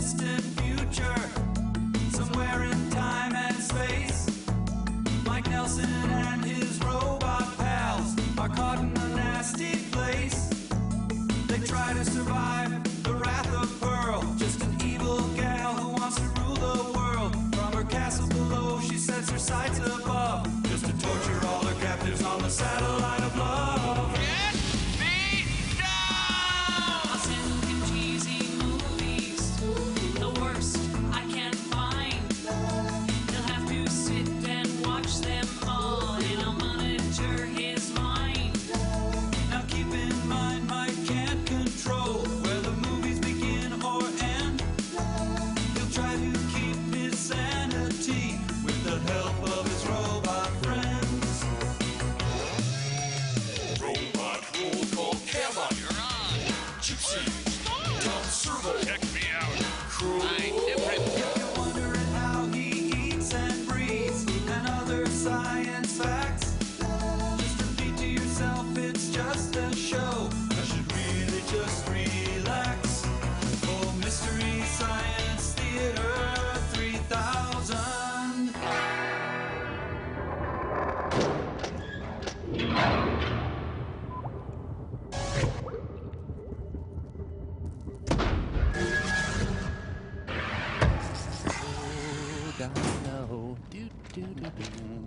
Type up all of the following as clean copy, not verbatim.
distant future, somewhere in time and space. Mike Nelson and his robot pals are caught in a nasty place. They try to survive the wrath of Pearl, just an evil gal who wants to rule the world. From her castle below, she sets her sights above, just to torture all her captives on the satellite of love. Get me down! Awesome and cheesy movies, the worst I can find. He'll have to sit and watch them all, and I'll monitor his mind. Now keep in mind, Mike can't control where the movies begin or end. He'll try to keep his sanity with the help of his robot friends. Robot roll call, camera. You're on. Gypsy, Tom Servo, Check me out. Crow. I'm different. If you're wondering how he eats and breathes and other science facts, just repeat to yourself it's just a show. I should really just relax. For Mystery Science Theater 3000.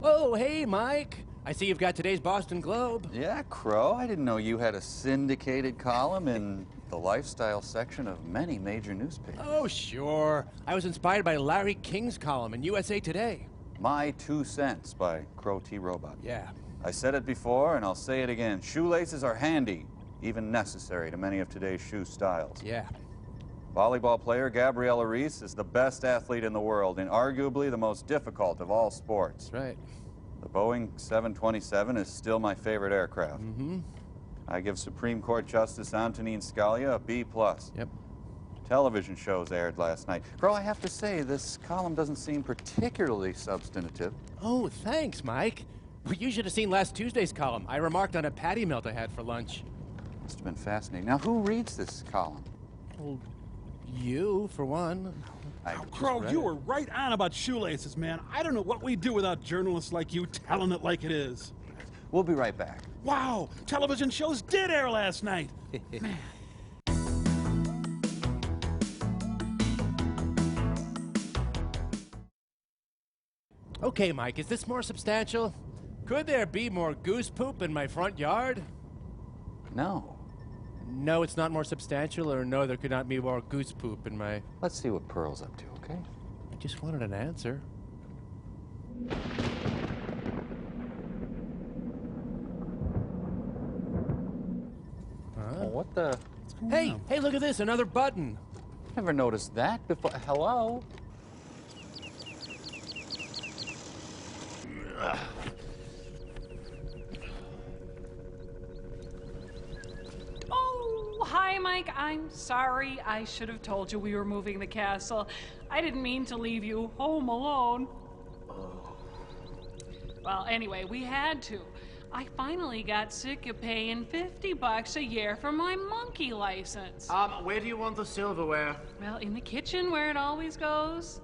Oh, hey, Mike. I see you've got today's Boston Globe. Yeah, Crow. I didn't know you had a syndicated column in the lifestyle section of many major newspapers. Oh, sure. I was inspired by Larry King's column in USA Today. My 2 Cents by Crow T. Robot. Yeah. I said it before, and I'll say it again. Shoelaces are handy, even necessary to many of today's shoe styles. Yeah. Volleyball player Gabriella Reese is the best athlete in the world and arguably the most difficult of all sports. That's right. The Boeing 727 is still my favorite aircraft. Mm-hmm. I give Supreme Court Justice Antonin Scalia a B+. Yep. Television shows aired last night. Crow, I have to say, this column doesn't seem particularly substantive. Oh, thanks, Mike. Well, you should have seen last Tuesday's column. I remarked on a patty melt I had for lunch. Must have been fascinating. Now, who reads this column? Well, you, for one. I Crow, read you it. were right on about shoelaces, man. I don't know what we'd do without journalists like you telling it like it is. We'll be right back. Wow, television shows did air last night. Man. Okay, Mike, is this more substantial? Could there be more goose poop in my front yard? No. No, it's not more substantial, or no, there could not be more goose poop in my... Let's see what Pearl's up to, okay? I just wanted an answer. Oh, what the? Hey, hey, look at this, another button. Never noticed that before. Hello? Oh, hi, Mike. I'm sorry. I should have told you we were moving the castle. I didn't mean to leave you home alone. Well, anyway, we had to. I finally got sick of paying $50 a year for my monkey license. Where do you want the silverware? Well, in the kitchen where it always goes.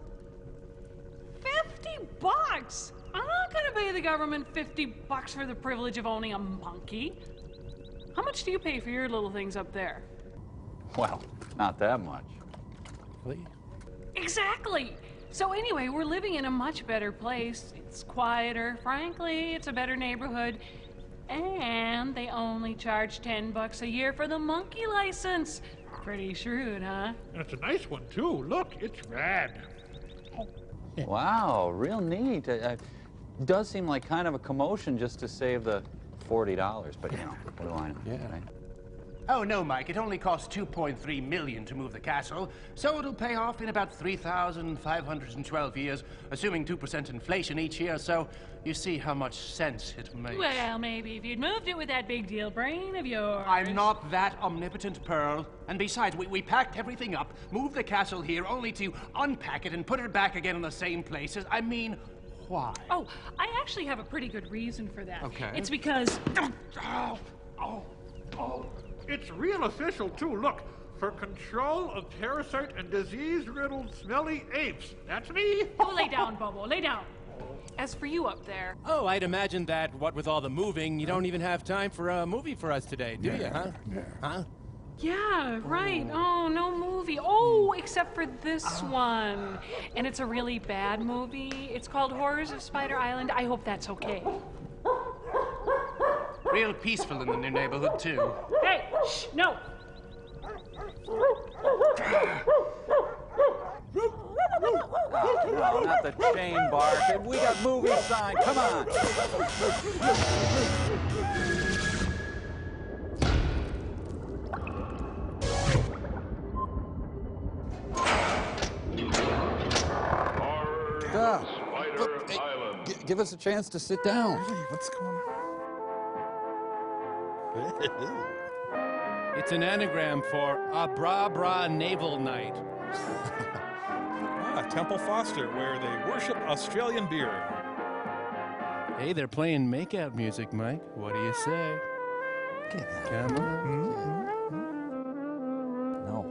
$50! I'm not gonna pay the government $50 for the privilege of owning a monkey. How much do you pay for your little things up there? Well, not that much. Really? Exactly! So anyway, we're living in a much better place. It's quieter. Frankly, it's a better neighborhood. And they only charge $10 a year for the monkey license. Pretty shrewd, huh? And it's a nice one, too. Look, it's rad. Wow, real neat. Does seem like kind of a commotion just to save the $40, but you know, what do I know? Yeah. Right? Oh, no, Mike. It only costs $2.3 million to move the castle, so it'll pay off in about 3,512 years, assuming 2% inflation each year, so you see how much sense it makes. Well, maybe if you'd moved it with that big deal brain of yours. I'm not that omnipotent, Pearl. And besides, we packed everything up, moved the castle here, only to unpack it and put it back again in the same places. I mean, why? Oh, I actually have a pretty good reason for that. Okay. It's because... Oh, it's real official, too. Look, for control of parasite and disease-riddled smelly apes. That's me. Oh, lay down, Bobo, lay down. As for you up there, Oh, I'd imagine that, what with all the moving, you don't even have time for a movie for us today, do you, huh? Huh? yeah, right. Oh, no movie. Oh, except for this one. And it's a really bad movie. It's called Horrors of Spider Island. I hope that's okay. Real peaceful in the new neighborhood, too. Hey, shh, no. No, not the chain bark. We got movie sign. Come on. Stop. Look, hey, give us a chance to sit down. What's going on? It's an anagram for Abra Bra Naval Night. Temple Foster, where they worship Australian beer. Hey, they're playing makeout music, Mike. What do you say? Come on. No.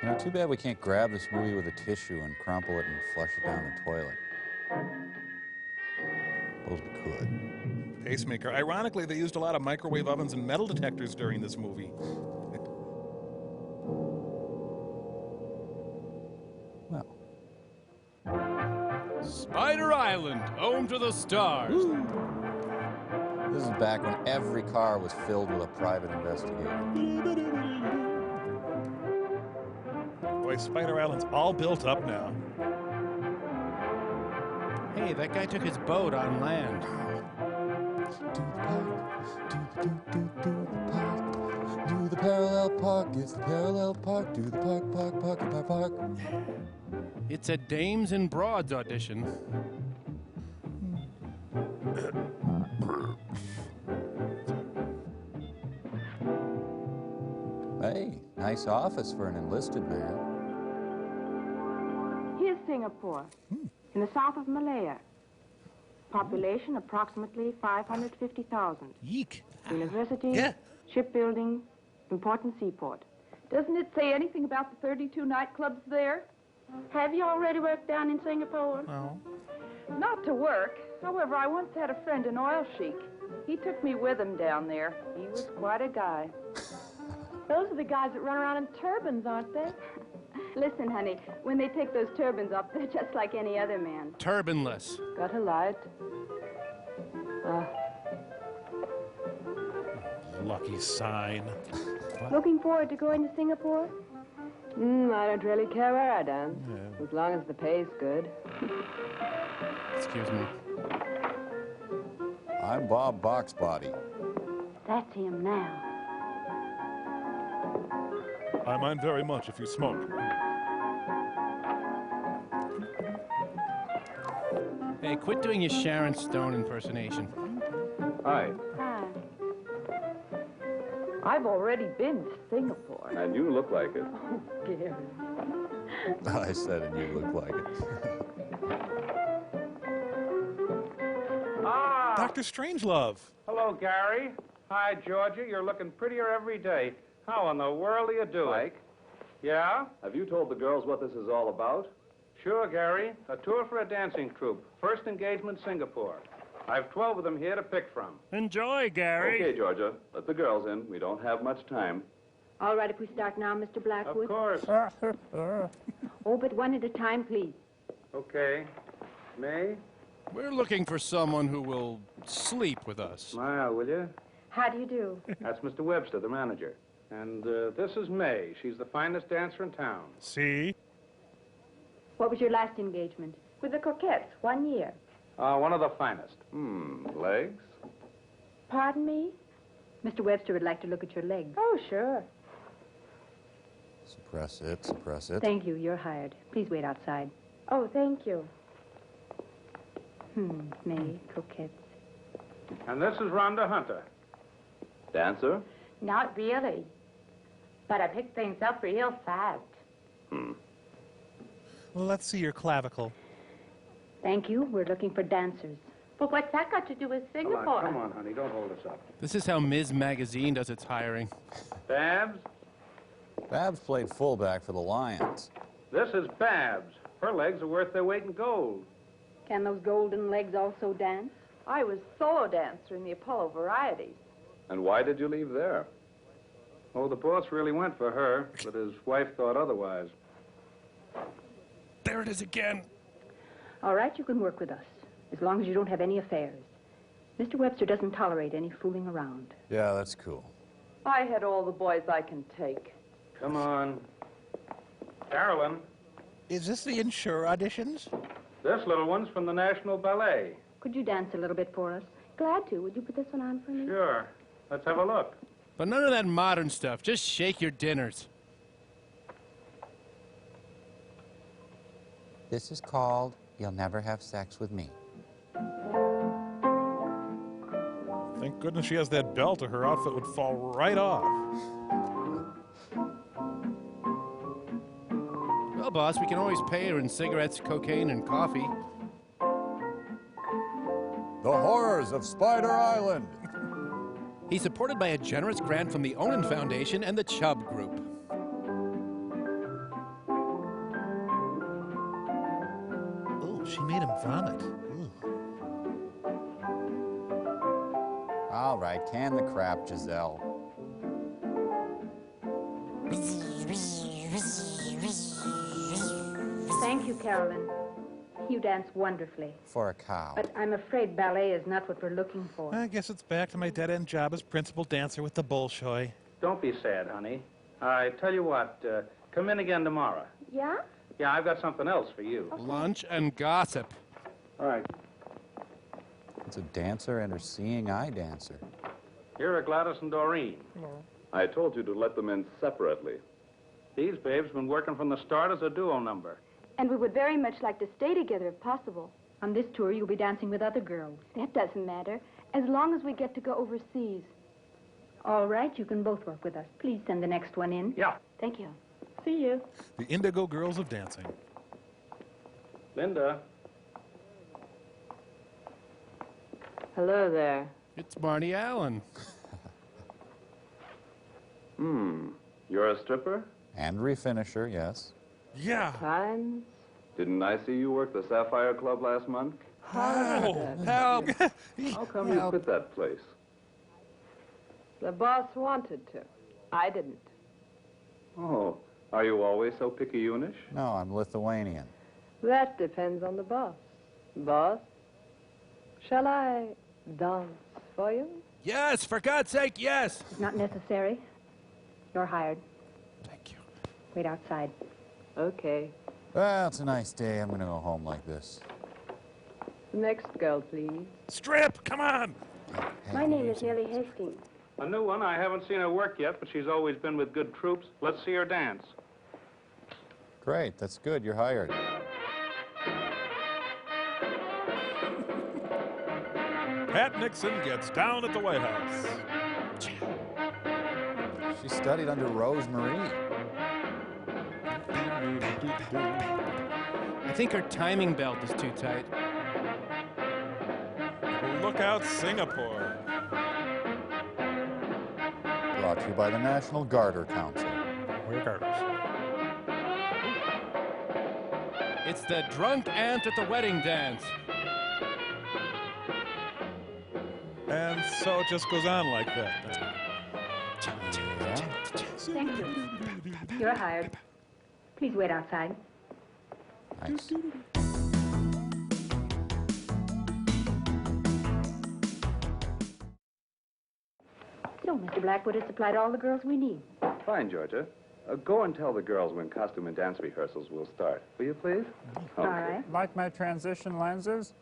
You know, too bad we can't grab this movie with a tissue and crumple it and flush it down the toilet. Suppose we could. Pacemaker. Ironically, they used a lot of microwave ovens and metal detectors during this movie. Well. Spider Island, home to the stars. Woo. This is back when every car was filled with a private investigator. Boy, Spider Island's all built up now. Hey, that guy took his boat on land. Do the parallel park, it's the parallel park, do the park. It's a Dames and Broads audition. Hey, nice office for an enlisted man. Here's Singapore, in the south of Malaya. Population approximately 550,000. Yeek. University, Yeah. shipbuilding, important seaport. Doesn't it say anything about the 32 nightclubs there? Have you already worked down in Singapore? Well, Not to work. However, I once had a friend, an oil sheik. He took me with him down there. He was quite a guy. Those are the guys that run around in turbans, aren't they? Listen, honey, when they take those turbans off, they're just like any other man. Turbanless. Got a light. lucky sign. Looking forward to going to Singapore? I don't really care where I dance, as long as the pay's good. Excuse me. I'm Bob Boxbody. That's him now. I mind very much if you smoke. Hey, quit doing your Sharon Stone impersonation. Hi. Hi. I've already been to Singapore. And you look like it. Oh, Gary. I said, and you look like it. Dr. Strangelove. Hello, Gary. Hi, Georgia. You're looking prettier every day. How in the world do you do it? Mike? Yeah? Have you told the girls what this is all about? Sure, Gary. A tour for a dancing troupe. First engagement, Singapore. I've 12 of them here to pick from. Enjoy, Gary. Okay, Georgia. Let the girls in. We don't have much time. All right, if we start now, Mr. Blackwood. Of course. Oh, but one at a time, please. Okay. May? We're looking for someone who will sleep with us. Smile, will you? How do you do? That's Mr. Webster, the manager. And this is May. She's the finest dancer in town. See? What was your last engagement? With the Coquettes, 1 year. One of the finest. Legs? Pardon me? Mr. Webster would like to look at your legs. Oh, sure. Suppress it, suppress it. Thank you. You're hired. Please wait outside. Oh, thank you. May, coquettes. And this is Rhonda Hunter. Dancer? Not really. But I picked things up real fast. Well, let's see your clavicle. Thank you. We're looking for dancers. But what's that got to do with Singapore? Come on, honey. Don't hold us up. This is how Ms. Magazine does its hiring. Babs, Babs played fullback for the Lions. This is Babs. Her legs are worth their weight in gold. Can those golden legs also dance? I was solo dancer in the Apollo Varieties. And why did you leave there? Oh, the boss really went for her, but his wife thought otherwise. There it is again. All right, you can work with us, as long as you don't have any affairs. Mr. Webster doesn't tolerate any fooling around. Yeah, that's cool. I had all the boys I can take. Come on. Carolyn, Is this the Insure auditions? this little one's from the National Ballet. Could you dance a little bit for us? Glad to. Would you put this one on for me? Sure. Let's have a look. But none of that modern stuff. Just shake your dinners. This is called You'll Never Have Sex with Me. Thank goodness she has that belt or her outfit would fall right off. Well, boss, we can always pay her in cigarettes, cocaine, and coffee. The Horrors of Spider Island. He's supported by a generous grant from the Onan Foundation and the Chubb Group. Oh, she made him vomit. All right, can the crap, Giselle. Thank you, Carolyn. You dance wonderfully. For a cow. But I'm afraid ballet is not what we're looking for. I guess it's back to my dead-end job as principal dancer with the Bolshoi. Don't be sad, honey. I tell you what, come in again tomorrow. Yeah? Yeah, I've got something else for you. Lunch and gossip. All right. It's a dancer and her seeing eye dancer. Here are Gladys and Doreen. I told you to let them in separately. These babes been working from the start as a duo number. And we would very much like to stay together if possible. On this tour, you'll be dancing with other girls. That doesn't matter, as long as we get to go overseas. All right, you can both work with us. Please send the next one in. Yeah. Thank you. See you. The Indigo Girls of Dancing. Linda. Hello there. It's Marty Allen. You're a stripper? And refinisher, yes. Yeah. Times. Didn't I see you work the Sapphire Club last month? Oh, help! How come you quit that place? The boss wanted to. I didn't. Oh, are you always so picayunish? No, I'm Lithuanian. That depends on the boss. Boss, shall I dance for you? Yes, for God's sake, yes! It's not necessary. You're hired. Thank you. Wait outside. Okay. Well, it's a nice day. I'm going to go home like this. The next girl, please. Strip, come on! My name is Nellie Hastings. A new one. I haven't seen her work yet, but she's always been with good troops. Let's see her dance. Great, that's good. You're hired. Pat Nixon gets down at the White House. She studied under Rose Marie. I think her timing belt is too tight. Look out, Singapore. Brought to you by the National Garter Council. Wear garters. It's the drunk aunt at the wedding dance. And so it just goes on like that. Thank you. You're hired. Please wait outside. Thanks. So, Mr. Blackwood has supplied all the girls we need. Fine, Georgia. Go and tell the girls when costume and dance rehearsals will start. Will you, please? All right. Like my transition lenses?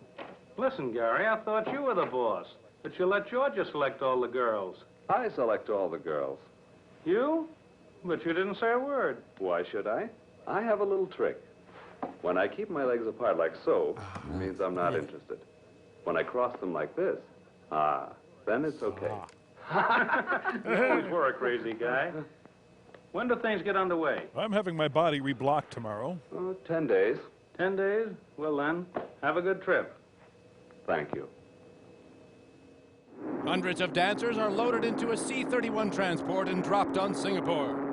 Listen, Gary, I thought you were the boss, but you let Georgia select all the girls. I select all the girls. You? But you didn't say a word. Why should I? I have a little trick. When I keep my legs apart like so, it means I'm not interested. When I cross them like this, then it's okay. You always were a crazy guy. When do things get underway? I'm having my body reblocked tomorrow. 10 days. 10 days? Well then, have a good trip. Thank you. Hundreds of dancers are loaded into a C-31 transport and dropped on Singapore.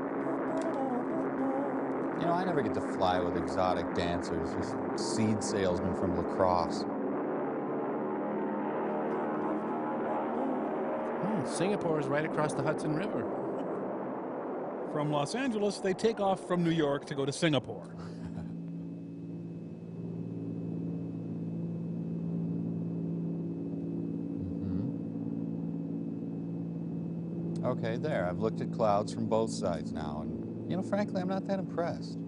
You know, I never get to fly with exotic dancers, just seed salesmen from La Crosse. Singapore is right across the Hudson River. From Los Angeles, they take off from New York to go to Singapore. Okay, there. I've looked at clouds from both sides now, and, you know, frankly, I'm not that impressed.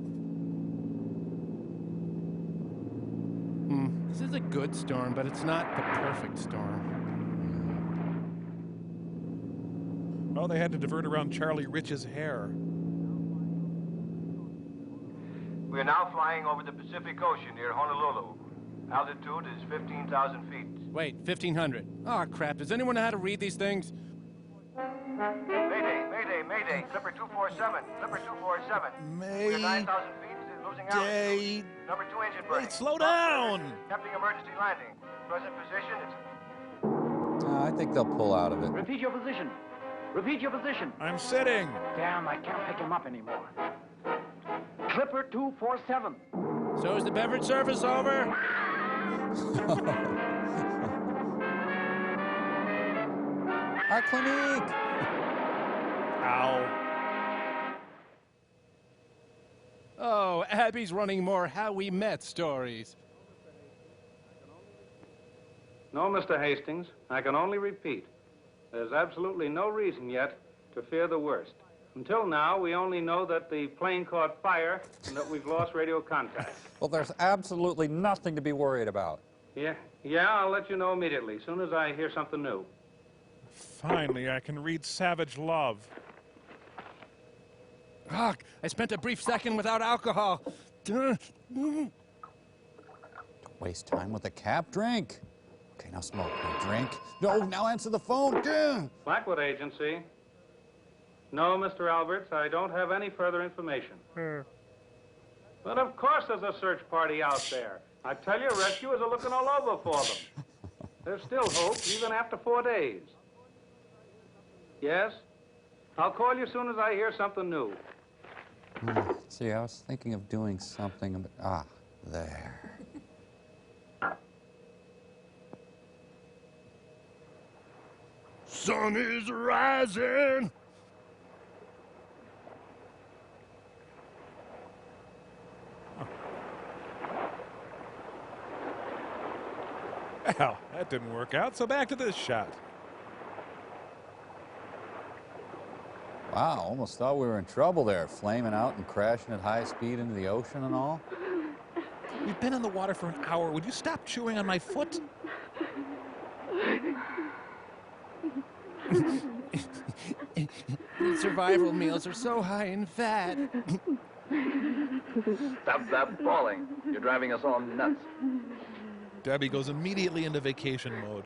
This is a good storm, but it's not the perfect storm. Oh, they had to divert around Charlie Rich's hair. We are now flying over the Pacific Ocean near Honolulu. Altitude is 15,000 feet. Wait, 1,500. Oh, crap. Does anyone know how to read these things? Mayday, mayday, mayday. Clipper 247, Clipper 247. We are 9,000 feet, losing altitude. Number 2 engine burning. Wait, slow down! Attempting emergency landing. Present position is... I think they'll pull out of it. Repeat your position. Repeat your position. I'm sitting. Damn, I can't pick him up anymore. Clipper 247. So is the beverage service over? Our clinique! Ow. Oh, Abby's running more How We Met stories. No, Mr. Hastings, I can only repeat. There's absolutely no reason yet to fear the worst. Until now, we only know that the plane caught fire and that we've lost radio contact. Well, there's absolutely nothing to be worried about. Yeah, I'll let you know immediately, as soon as I hear something new. Finally, I can read Savage Love. Ah, I spent a brief second without alcohol. Don't waste time with a cap. Drink. Okay, now smoke. Now drink. No, now answer the phone. Blackwood Agency. No, Mr. Alberts, I don't have any further information. But of course there's a search party out there. I tell you, rescuers are looking all over for them. There's still hope, even after 4 days. Yes? I'll call you as soon as I hear something new. See, I was thinking of doing something, but there. Sun is rising. Well, that didn't work out, so back to this shot. Wow, almost thought we were in trouble there, flaming out and crashing at high speed into the ocean and all. We've been in the water for an hour. Would you stop chewing on my foot? Survival meals are so high in fat. Stop that bawling. You're driving us all nuts. Debbie goes immediately into vacation mode.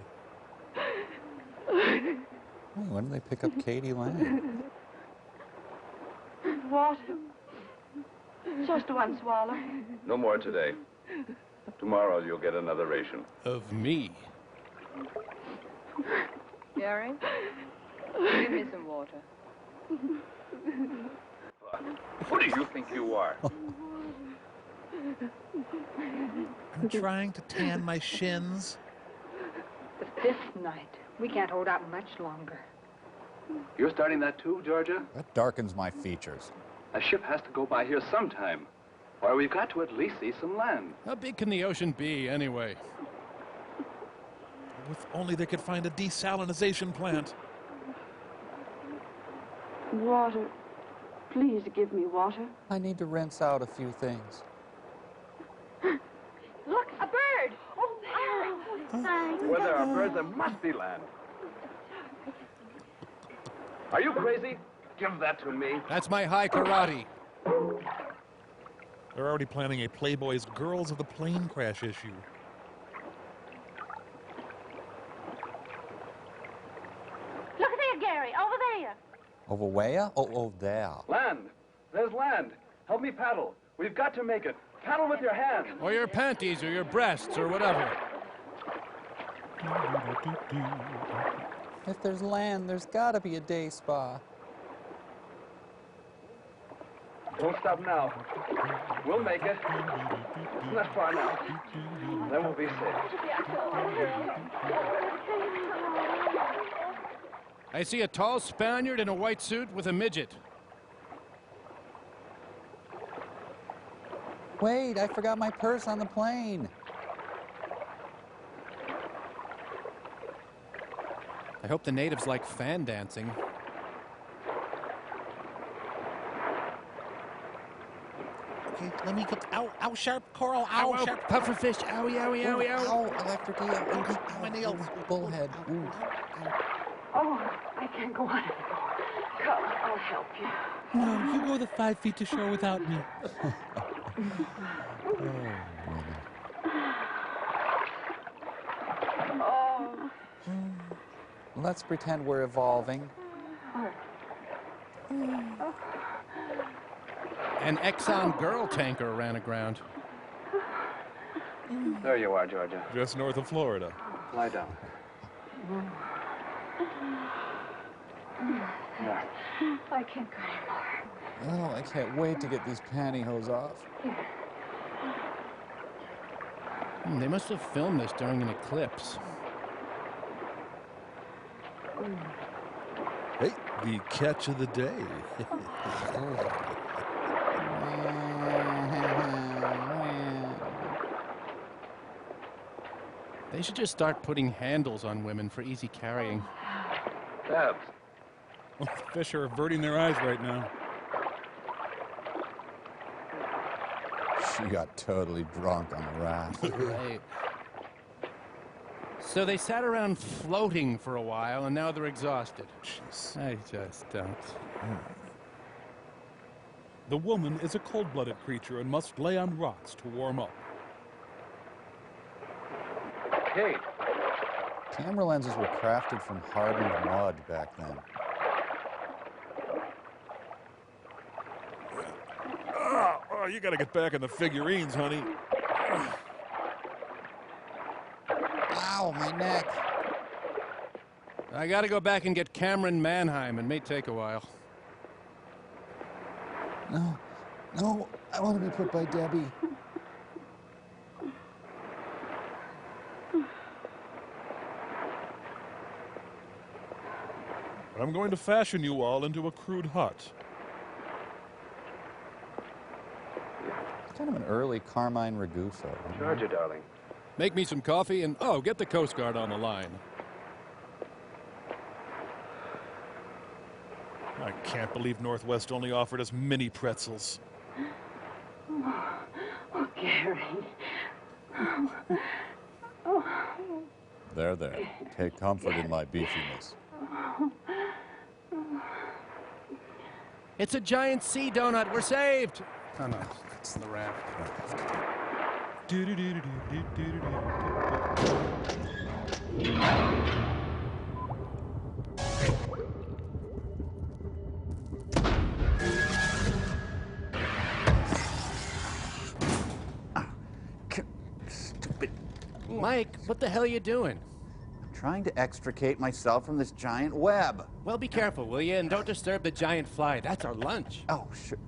Oh, when did they pick up Katie Lang? Water. Just one swallow. No more today. Tomorrow you'll get another ration. Of me. Gary, give me some water. Who do you think you are? I'm trying to tan my shins. The fifth night. We can't hold out much longer. You're starting that too, Georgia? That darkens my features. A ship has to go by here sometime. Or we've got to at least see some land. How big can the ocean be, anyway? If only they could find a desalinization plant. Water. Please give me water. I need to rinse out a few things. Look, a bird! Oh, there! Where there are birds, there must be land. Are you crazy? Give that to me. That's my high karate. They're already planning a Playboy's Girls of the Plane Crash issue. Look there, Gary, over there. Over where? Oh, there. Land. There's land. Help me paddle. We've got to make it. Paddle with your hands. Or your panties, or your breasts, or whatever. If there's land, there's got to be a day spa. Don't stop now. We'll make it. Not far now. Then we'll be safe. I see a tall Spaniard in a white suit with a midget. Wait, I forgot my purse on the plane. I hope the natives like fan dancing. Okay, let me get. Ow, ow, sharp coral, ow, Ow, sharp. pufferfish, owie, owie, owie, owie. Ow, electric eel. Ow, my nails. Bullhead. Ooh. Oh, I can't go on anymore. Come, I'll help you. No, you go the 5 feet to shore without me. Oh. Let's pretend we're evolving. An Exxon girl tanker ran aground. There you are, Georgia. Just north of Florida. Lie down. There. I can't go anymore. Oh, I can't wait to get these pantyhose off. They must have filmed this during an eclipse. Hey, the catch of the day. They should just start putting handles on women for easy carrying. Babs. Well, the fish are averting their eyes right now. She got totally drunk on the raft. Right. So they sat around floating for a while, and now they're exhausted. Jeez. I just don't. The woman is a cold-blooded creature and must lay on rocks to warm up. Kate. Camera lenses were crafted from hardened mud back then. Oh, you gotta get back in the figurines, honey. Ow, my neck. I gotta go back and get Cameron Manheim. It may take a while. No, no, I want to be put by Debbie. I'm going to fashion you all into a crude hut. It's kind of an early Carmine Ragusa. Georgia, darling. Make me some coffee and, oh, get the Coast Guard on the line. I can't believe Northwest only offered us mini pretzels. Oh, Gary. There, there. Take comfort in my beefiness. It's a giant sea donut. We're saved. Oh, no. It's the raft. Stupid. Mike, what the hell are you doing? I'm trying to extricate myself from this giant web. Well, be careful, will you? And don't disturb the giant fly. That's our lunch. Oh, sure.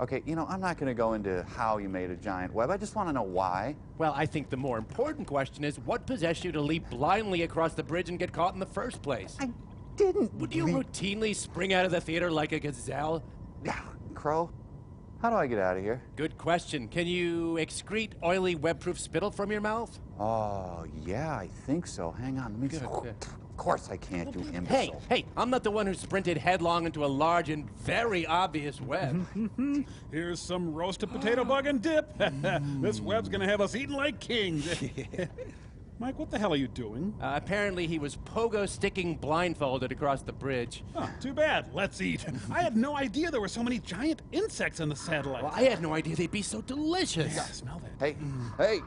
Okay, you know, I'm not going to go into how you made a giant web. I just want to know why. Well, I think the more important question is, what possessed you to leap blindly across the bridge and get caught in the first place? I didn't. Would you routinely spring out of the theater like a gazelle? Yeah, Crow. How do I get out of here? Good question. Can you excrete oily web-proof spittle from your mouth? Oh, yeah, I think so. Hang on, let me just... Good. Of course I can't do imbecile. Hey, I'm not the one who sprinted headlong into a large and very obvious web. Here's some roasted potato bug and dip. This web's gonna have us eating like kings. Mike, what the hell are you doing? Apparently he was pogo sticking blindfolded across the bridge. Oh, too bad. Let's eat. I had no idea there were so many giant insects in the satellite. Well, I had no idea they'd be so delicious. Yeah, smell that. Hey, hey!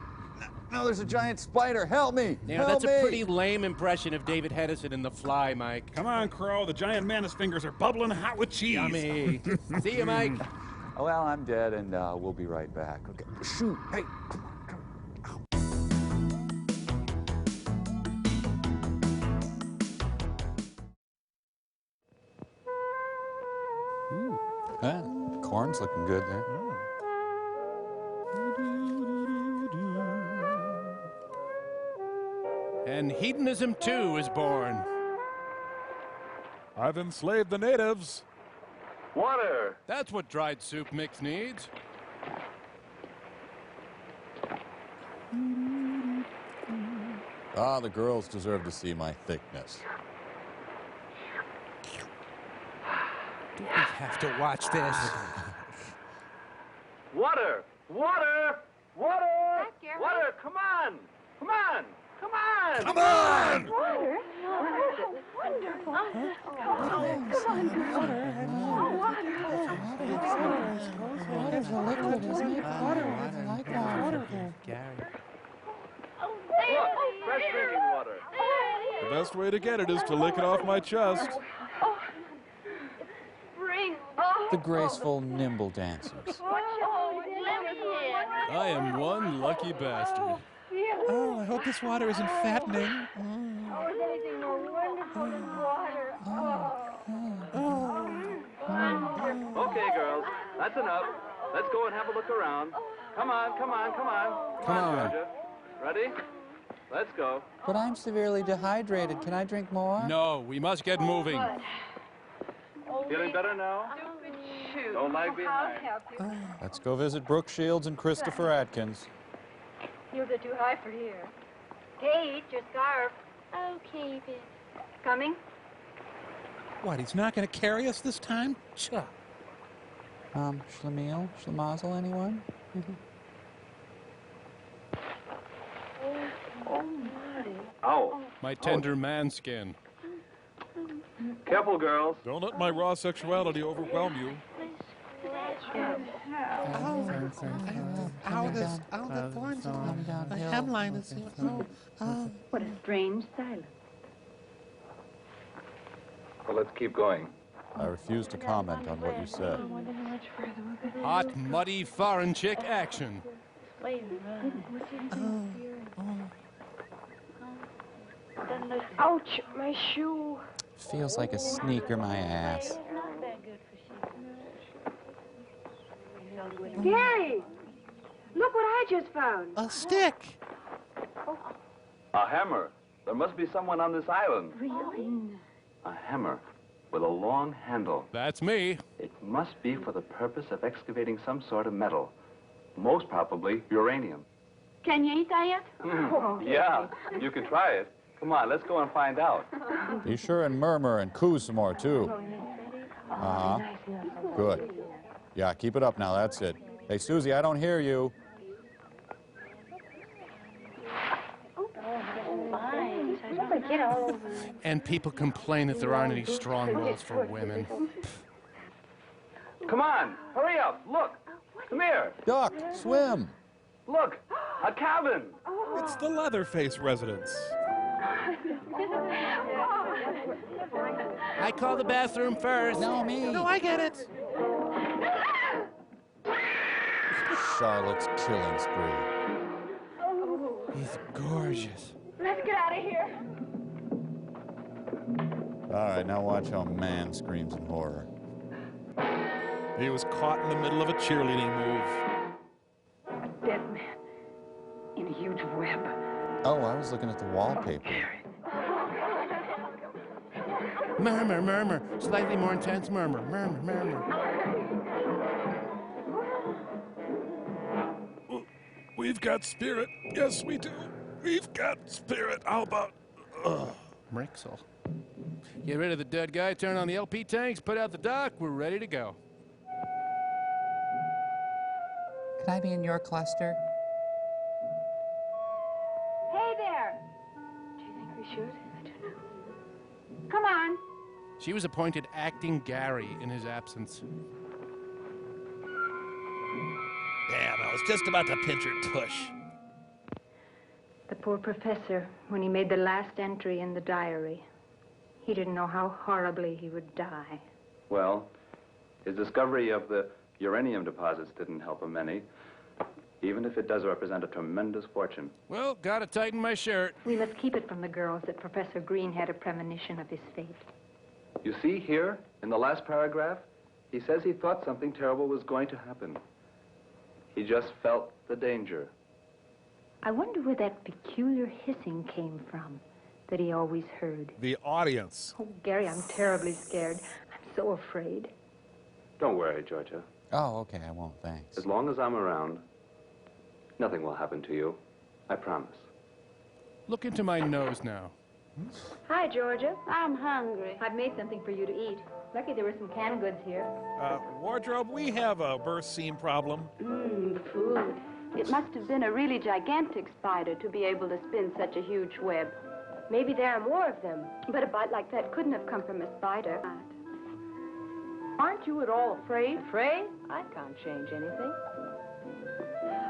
No, there's a giant spider. Help me! Yeah, Help that's me. a pretty lame impression of David Hedison in The Fly, Mike. Come on, Crow. The giant mantis fingers are bubbling hot with cheese. Yummy. See you, Mike. Well, I'm dead, and we'll be right back. Okay, shoot. Hey, come on. Huh? Corn It's looking good there. And hedonism, too, is born. I've enslaved the natives. Water! That's what dried soup mix needs. Ah, the girls deserve to see my thickness. Do we have to watch this? Water! Water! Water! Water! Come on! Come on! Come on! Come on! Water? Wonderful. Come on, girls. Water's a liquid, isn't it? Water. I like water. Look, fresh drinking water. The best way to get it is to lick it off my chest. The graceful, nimble dancers. I am one lucky bastard. Oh, I hope this water isn't fattening. Oh, is anything more wonderful than water? Okay, girls, that's enough. Let's go and have a look around. Come on, come on, come on. Come on. Georgia. Ready? Let's go. But I'm severely dehydrated. Can I drink more? No, we must get moving. Feeling better now? Don't lag behind. Let's go visit Brooke Shields and Christopher Atkins. Heels are too high for here. Kate, your scarf. Okay, Viv. Coming? What, he's not going to carry us this time? Chuck. Schlemiel? Schlemazel, anyone? Ow. My tender man skin. Careful, girls. Don't let my raw sexuality overwhelm you. Ow, the thorns on my hemline is here. What a strange silence. Well, let's keep going. I refuse to comment on what you said. Hot, muddy, foreign chick action. Ouch, my shoe. Feels like a sneaker my ass. Gary! Look what I just found. A stick. A hammer. There must be someone on this island. Really? A hammer with a long handle. That's me. It must be for the purpose of excavating some sort of metal. Most probably uranium. Can you eat that yet? Yeah, you can try it. Come on, let's go and find out. Be sure and murmur and coo some more, too. Uh-huh. Good. Yeah, keep it up now, that's it. Hey, Susie, I don't hear you. And people complain that there aren't any strong wills for women. Come on, hurry up, look. Come here. Duck, swim. Look, a cabin. It's the Leatherface residence. I call the bathroom first. No, me. No, I get it. Charlotte's killing spree. He's gorgeous. Let's get out of here. All right, now watch how a man screams in horror. He was caught in the middle of a cheerleading move. A dead man in a huge web. Oh, I was looking at the wallpaper. Murmur, murmur. Slightly more intense murmur. Murmur, murmur. We've got spirit. Yes, we do. We've got spirit. How about... Mrixel. Get rid of the dead guy, turn on the LP tanks, put out the dock. We're ready to go. Can I be in your cluster? Hey there! Do you think we should? I don't know. Come on. She was appointed acting Gary in his absence. Damn, I was just about to pinch her tush. The poor professor, when he made the last entry in the diary, he didn't know how horribly he would die. Well, his discovery of the uranium deposits didn't help him any, even if it does represent a tremendous fortune. Well, gotta tighten my shirt. We must keep it from the girls that Professor Green had a premonition of his fate. You see here, in the last paragraph, He says he thought something terrible was going to happen. He just felt the danger. I wonder where that peculiar hissing came from that he always heard. The audience. Oh, Gary, I'm terribly scared. I'm so afraid. Don't worry, Georgia. Oh, okay, I won't, thanks. As long as I'm around, nothing will happen to you. I promise. Look into my nose now. Hi, Georgia. I'm hungry. I've made something for you to eat. Lucky there were some canned goods here. Wardrobe, we have a birth seam problem. Food. It must have been a really gigantic spider to be able to spin such a huge web. Maybe there are more of them, but a bite like that couldn't have come from a spider. Aren't you at all afraid? Afraid? I can't change anything.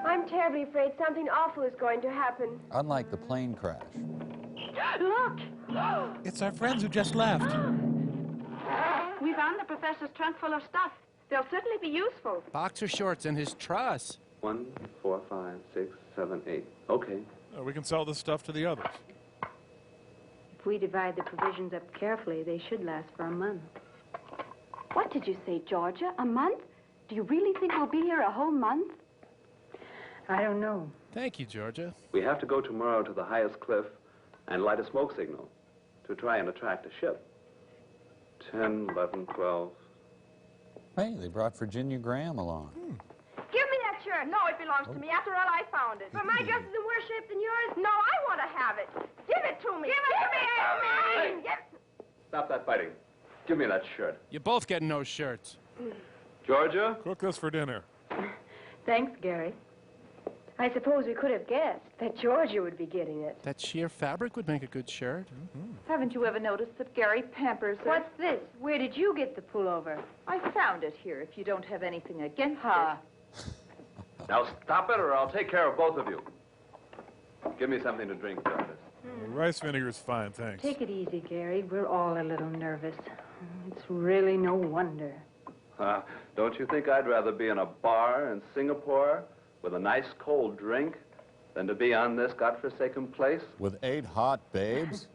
I'm terribly afraid something awful is going to happen. Unlike the plane crash. Look! It's our friends who just left. We found the professor's trunk full of stuff. They'll certainly be useful. Boxer shorts and his truss. 1, 4, 5, 6, 7, 8. Okay. We can sell this stuff to the others. If we divide the provisions up carefully, they should last for a month. What did you say, Georgia? A month? Do you really think we'll be here a whole month? I don't know. Thank you, Georgia. We have to go tomorrow to the highest cliff and light a smoke signal to try and attract a ship. 10, 11, 12. Hey, they brought Virginia Graham along. Give me that shirt. No, it belongs to me. After all, I found it. But my dress is in worse shape than yours. No, I want to have it. Give it to me. Give it to me. Stop that fighting. Give me that shirt. You both get no shirts. Georgia? Cook this for dinner. Thanks, Gary. I suppose we could have guessed that Georgia would be getting it. That sheer fabric would make a good shirt. Haven't you ever noticed that Gary pampers her? What's this? Where did you get the pullover? I found it here, if you don't have anything against it. Now stop it or I'll take care of both of you. Give me something to drink, Jarvis. Rice vinegar's fine, thanks. Take it easy, Gary. We're all a little nervous. It's really no wonder. Don't you think I'd rather be in a bar in Singapore with a nice cold drink than to be on this godforsaken place? With 8 hot babes?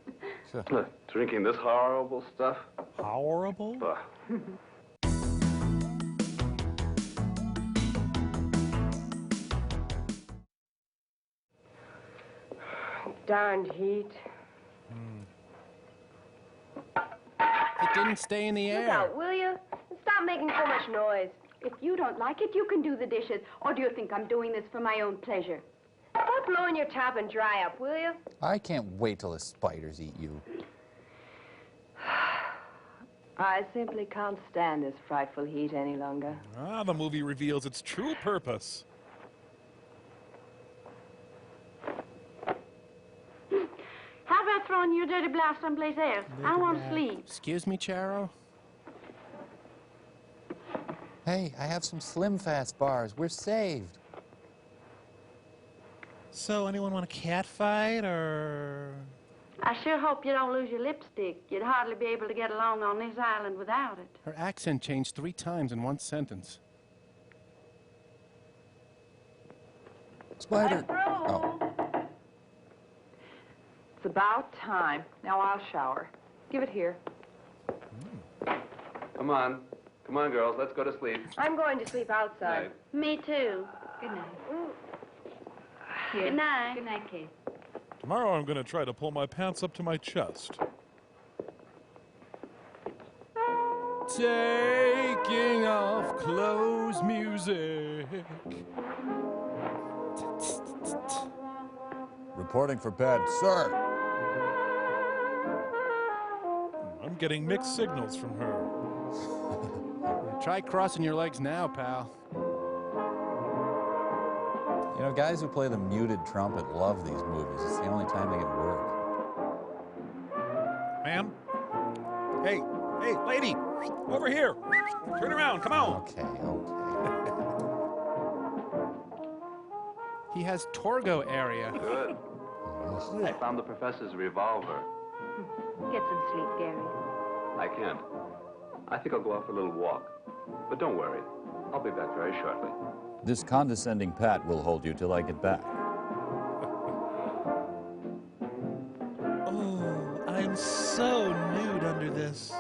Drinking this horrible stuff? Horrible? Darned heat. It didn't stay in the Look air. out, will you? Stop making so much noise. If you don't like it, you can do the dishes. Or do you think I'm doing this for my own pleasure? Stop blowing your top and dry up, will you? I can't wait till the spiders eat you. I simply can't stand this frightful heat any longer. The movie reveals its true purpose. How about throwing your dirty blouse someplace else? I want to sleep. Excuse me, Charo? Hey, I have some Slim Fast bars. We're saved. So, anyone want a cat fight, or...? I sure hope you don't lose your lipstick. You'd hardly be able to get along on this island without it. Her accent changed 3 times in one sentence. Spider. Oh. It's about time. Now I'll shower. Give it here. Come on. Come on, girls. Let's go to sleep. I'm going to sleep outside. Me too. Good night. Here. Good night. Good night, Kate. Tomorrow I'm going to try to pull my pants up to my chest. Taking off clothes music. Reporting for bed, sir. I'm getting mixed signals from her. Try crossing your legs now, pal. You know, guys who play the muted trumpet love these movies. It's the only time they get work. Ma'am? Hey, lady! Over here! Turn around, come on! Okay. He has Torgo area. Good. I found the professor's revolver. Get some sleep, Gary. I can't. I think I'll go out for a little walk. But don't worry. I'll be back very shortly. This condescending pat will hold you till I get back. Oh, I'm so nude under this.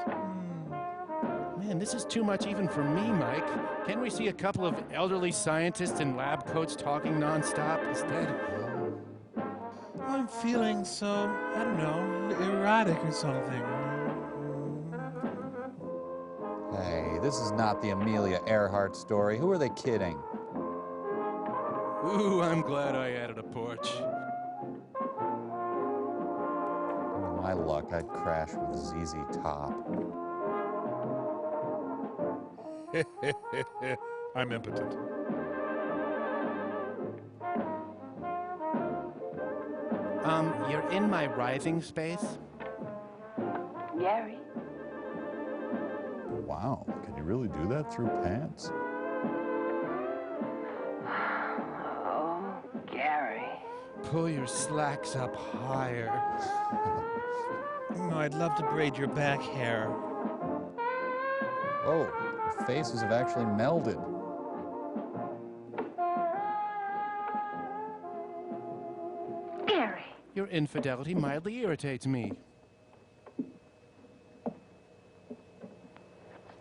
Man, this is too much even for me, Mike. Can't we see a couple of elderly scientists in lab coats talking nonstop instead? I'm feeling so, I don't know, erotic or something. Hey, this is not the Amelia Earhart story. Who are they kidding? Ooh, I'm glad I added a porch. With my luck, I'd crash with ZZ Top. I'm impotent. You're in my writhing space? Gary? Wow, can you really do that through pants? Oh, Gary. Pull your slacks up higher. Oh, I'd love to braid your back hair. Oh, your faces have actually melded. Gary. Your infidelity mildly irritates me.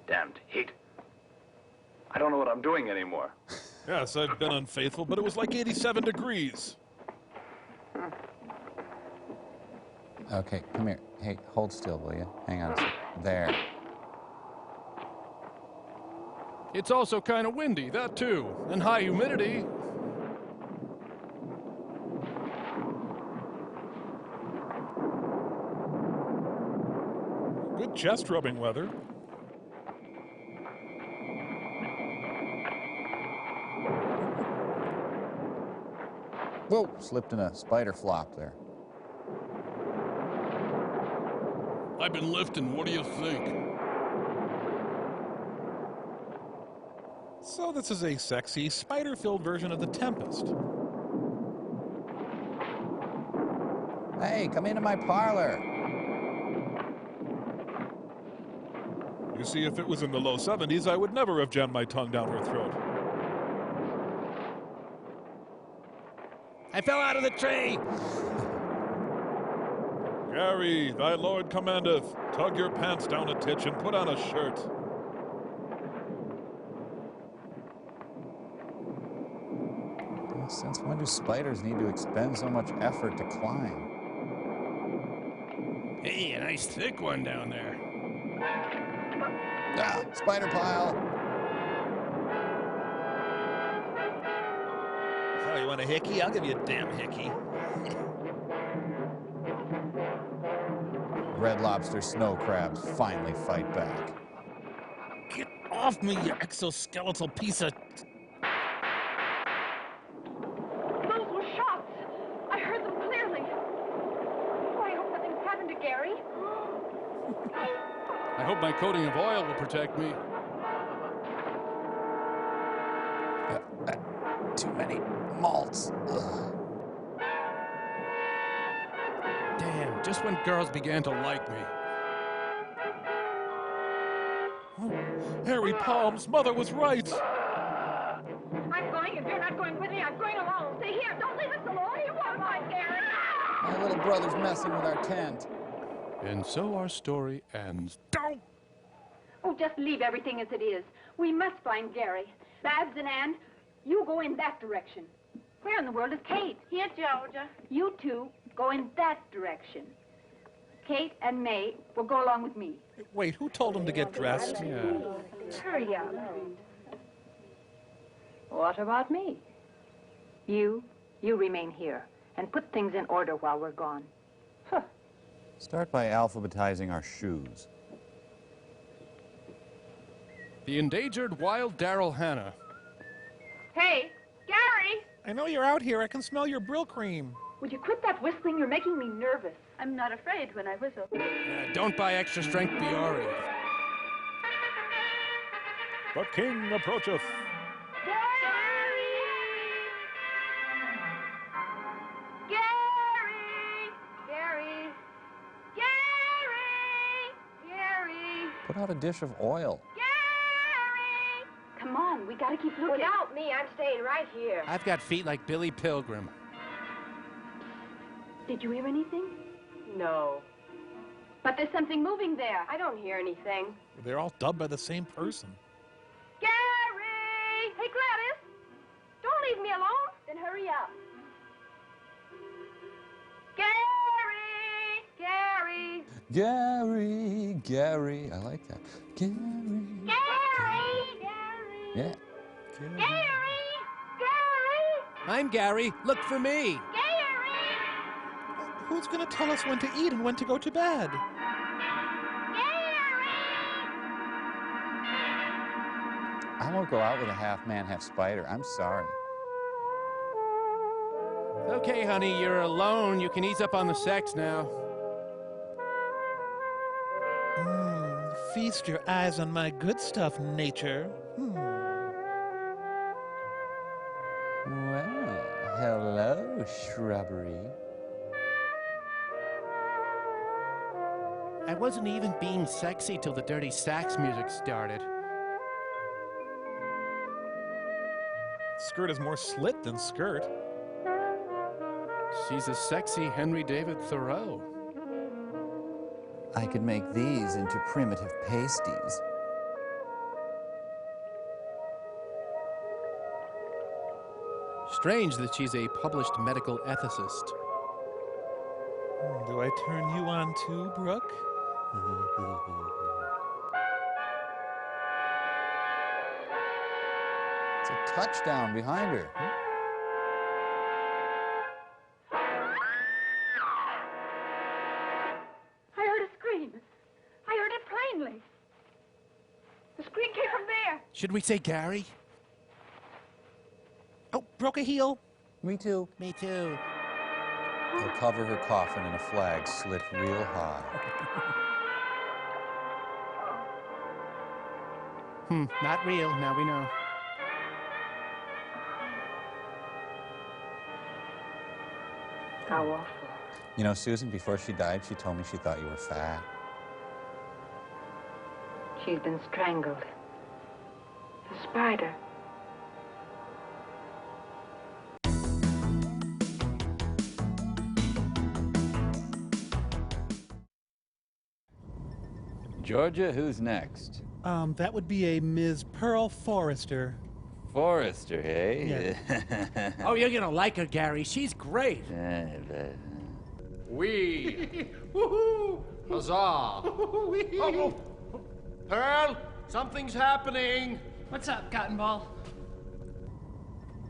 Damned heat. I don't know what I'm doing anymore. Yes, I've been unfaithful, but it was like 87 degrees. Okay, come here. Hey, hold still, will you? Hang on a second. There. It's also kind of windy, that too, and high humidity. Good chest rubbing weather. Whoa, slipped in a spider flop there. I've been lifting, what do you think? So this is a sexy, spider-filled version of The Tempest. Hey, come into my parlor. You see, if it was in the low 70s, I would never have jammed my tongue down her throat. I fell out of the tree! Gary, thy lord commandeth, tug your pants down a titch and put on a shirt. Since when do spiders need to expend so much effort to climb? Hey, a nice thick one down there. Ah, spider pile. Oh, you want a hickey? I'll give you a damn hickey. Red lobster snow crabs finally fight back. Get off me, you exoskeletal piece of... Those were shots. I heard them clearly. Oh, I hope nothing's happened to Gary. I hope my coating of oil will protect me. Too many malts. Ugh. Damn, just when girls began to like me. Harry Palm's mother was right. I'm going. If you're not going with me, I'm going alone. Stay here. Don't leave us alone. You won't find Gary. My little brother's messing with our tent. And so our story ends. Oh, just leave everything as it is. We must find Gary. Babs and Ann, you go in that direction. Where in the world is Kate? Here, Georgia. You two go in that direction. Kate and May will go along with me. Wait, who told him to get dressed? Yeah. Hurry up. What about me? You remain here and put things in order while we're gone. Start by alphabetizing our shoes. The endangered wild Daryl Hannah. Hey, Gary! I know you're out here. I can smell your Brill cream. Would you quit that whistling? You're making me nervous. I'm not afraid when I whistle. Don't buy extra strength Biore. The king approacheth. Put out a dish of oil. Come on, we gotta keep looking. Without me, I'm staying right here. I've got feet like Billy Pilgrim. Did you hear anything? No. But there's something moving there. I don't hear anything. They're all dubbed by the same person. Gary! Hey, Gladys! Don't leave me alone. Then hurry up. Gary! Gary! Gary. I like that. Gary. Gary! Yeah. Gary! I'm Gary. Look for me. Gary! Who's going to tell us when to eat and when to go to bed? I won't go out with a half man, half spider. I'm sorry. Okay, honey, you're alone. You can ease up on the sex now. Feast your eyes on my good stuff, nature. Well, hello, shrubbery. I wasn't even being sexy till the dirty sax music started. Skirt is more slit than skirt. She's a sexy Henry David Thoreau. I could make these into primitive pasties. Strange that she's a published medical ethicist. Do I turn you on too, Brooke? It's a touchdown behind her. I heard a scream. I heard it plainly. The scream came from there. Should we say Gary? Oh, broke a heel. Me too. Me too. They'll cover her coffin in a flag slit real high. Not real. Now we know. How awful. You know, Susan, before she died, she told me she thought you were fat. She's been strangled. A spider. Georgia, who's next? That would be a Ms. Pearl Forrester. Forrester, hey? Yeah. Oh, you're gonna like her, Gary. She's great. Wee! Woohoo! Huzzah! Oh, Pearl, something's happening. What's up, Cotton Ball?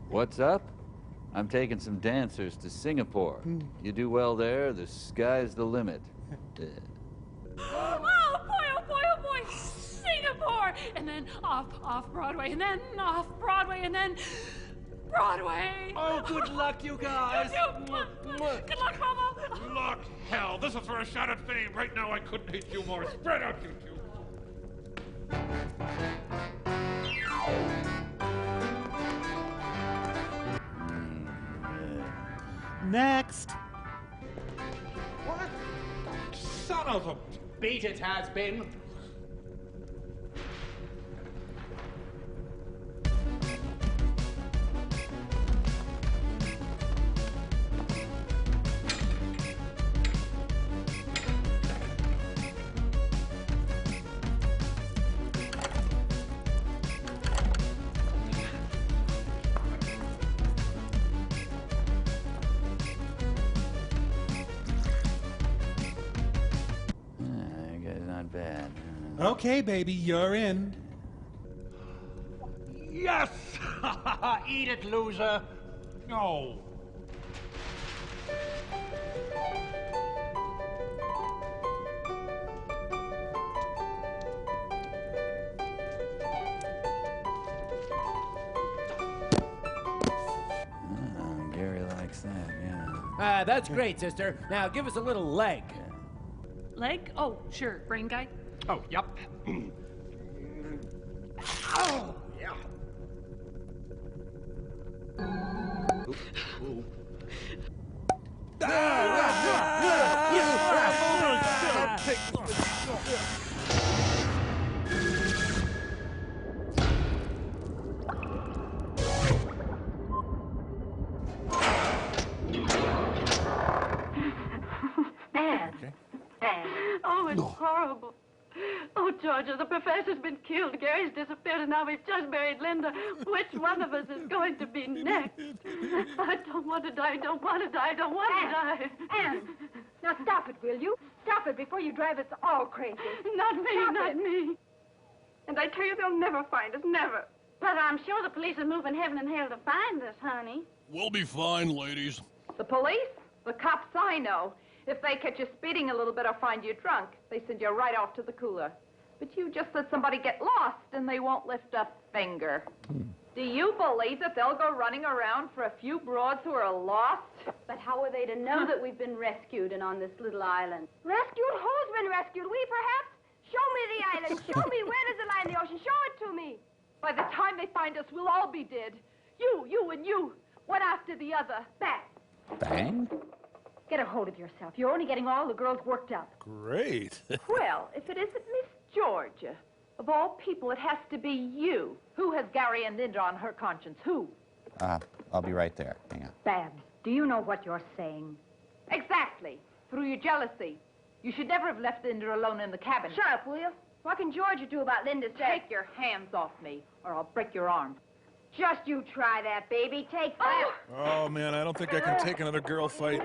What's up? I'm taking some dancers to Singapore. You do well there, the sky's the limit. Oh boy, Singapore! And then off Broadway, and then off Broadway, and then Broadway! Oh, good luck, you guys! Good luck, Mama! Luck, hell, this is for a shot at fame. Right now, I couldn't hate you more. Spread out, you two. Next. What? Son of a... Beat it, has been. Not bad. Okay, baby, you're in. Yes! Eat it, loser. No. Gary likes that, yeah. That's great, sister. Now give us a little leg. Leg? Oh, sure. Brain guy? Oh, yep. Oh, yeah. Ooh. Oh, it's horrible. Oh, Georgia, the professor's been killed. Gary's disappeared, and now we've just buried Linda. Which one of us is going to be next? I don't want to die, don't want to die, don't want to die. Anne, now stop it, will you? Stop it before you drive us all crazy. Not me, not me. And I tell you, they'll never find us, never. But I'm sure the police are moving heaven and hell to find us, honey. We'll be fine, ladies. The police? The cops I know. If they catch you speeding a little bit or find you drunk, they send you right off to the cooler. But you just let somebody get lost and they won't lift a finger. Do you believe that they'll go running around for a few broads who are lost? But how are they to know that we've been rescued and on this little island? Rescued? Who's been rescued? We, perhaps? Show me the island. Show me. Where does it lie in the ocean? Show it to me. By the time they find us, we'll all be dead. You, and you. One after the other. Bang. Bang? Get a hold of yourself. You're only getting all the girls worked up. Great. Well, if it isn't Miss Georgia, of all people, it has to be you. Who has Gary and Linda on her conscience? Who? I'll be right there. Hang on. Babs, do you know what you're saying? Exactly. Through your jealousy. You should never have left Linda alone in the cabin. Shut up, will you? What can Georgia do about Linda's death? Take your hands off me, or I'll break your arm. Just you try that, baby. Take that. Oh, man, I don't think I can take another girl fight.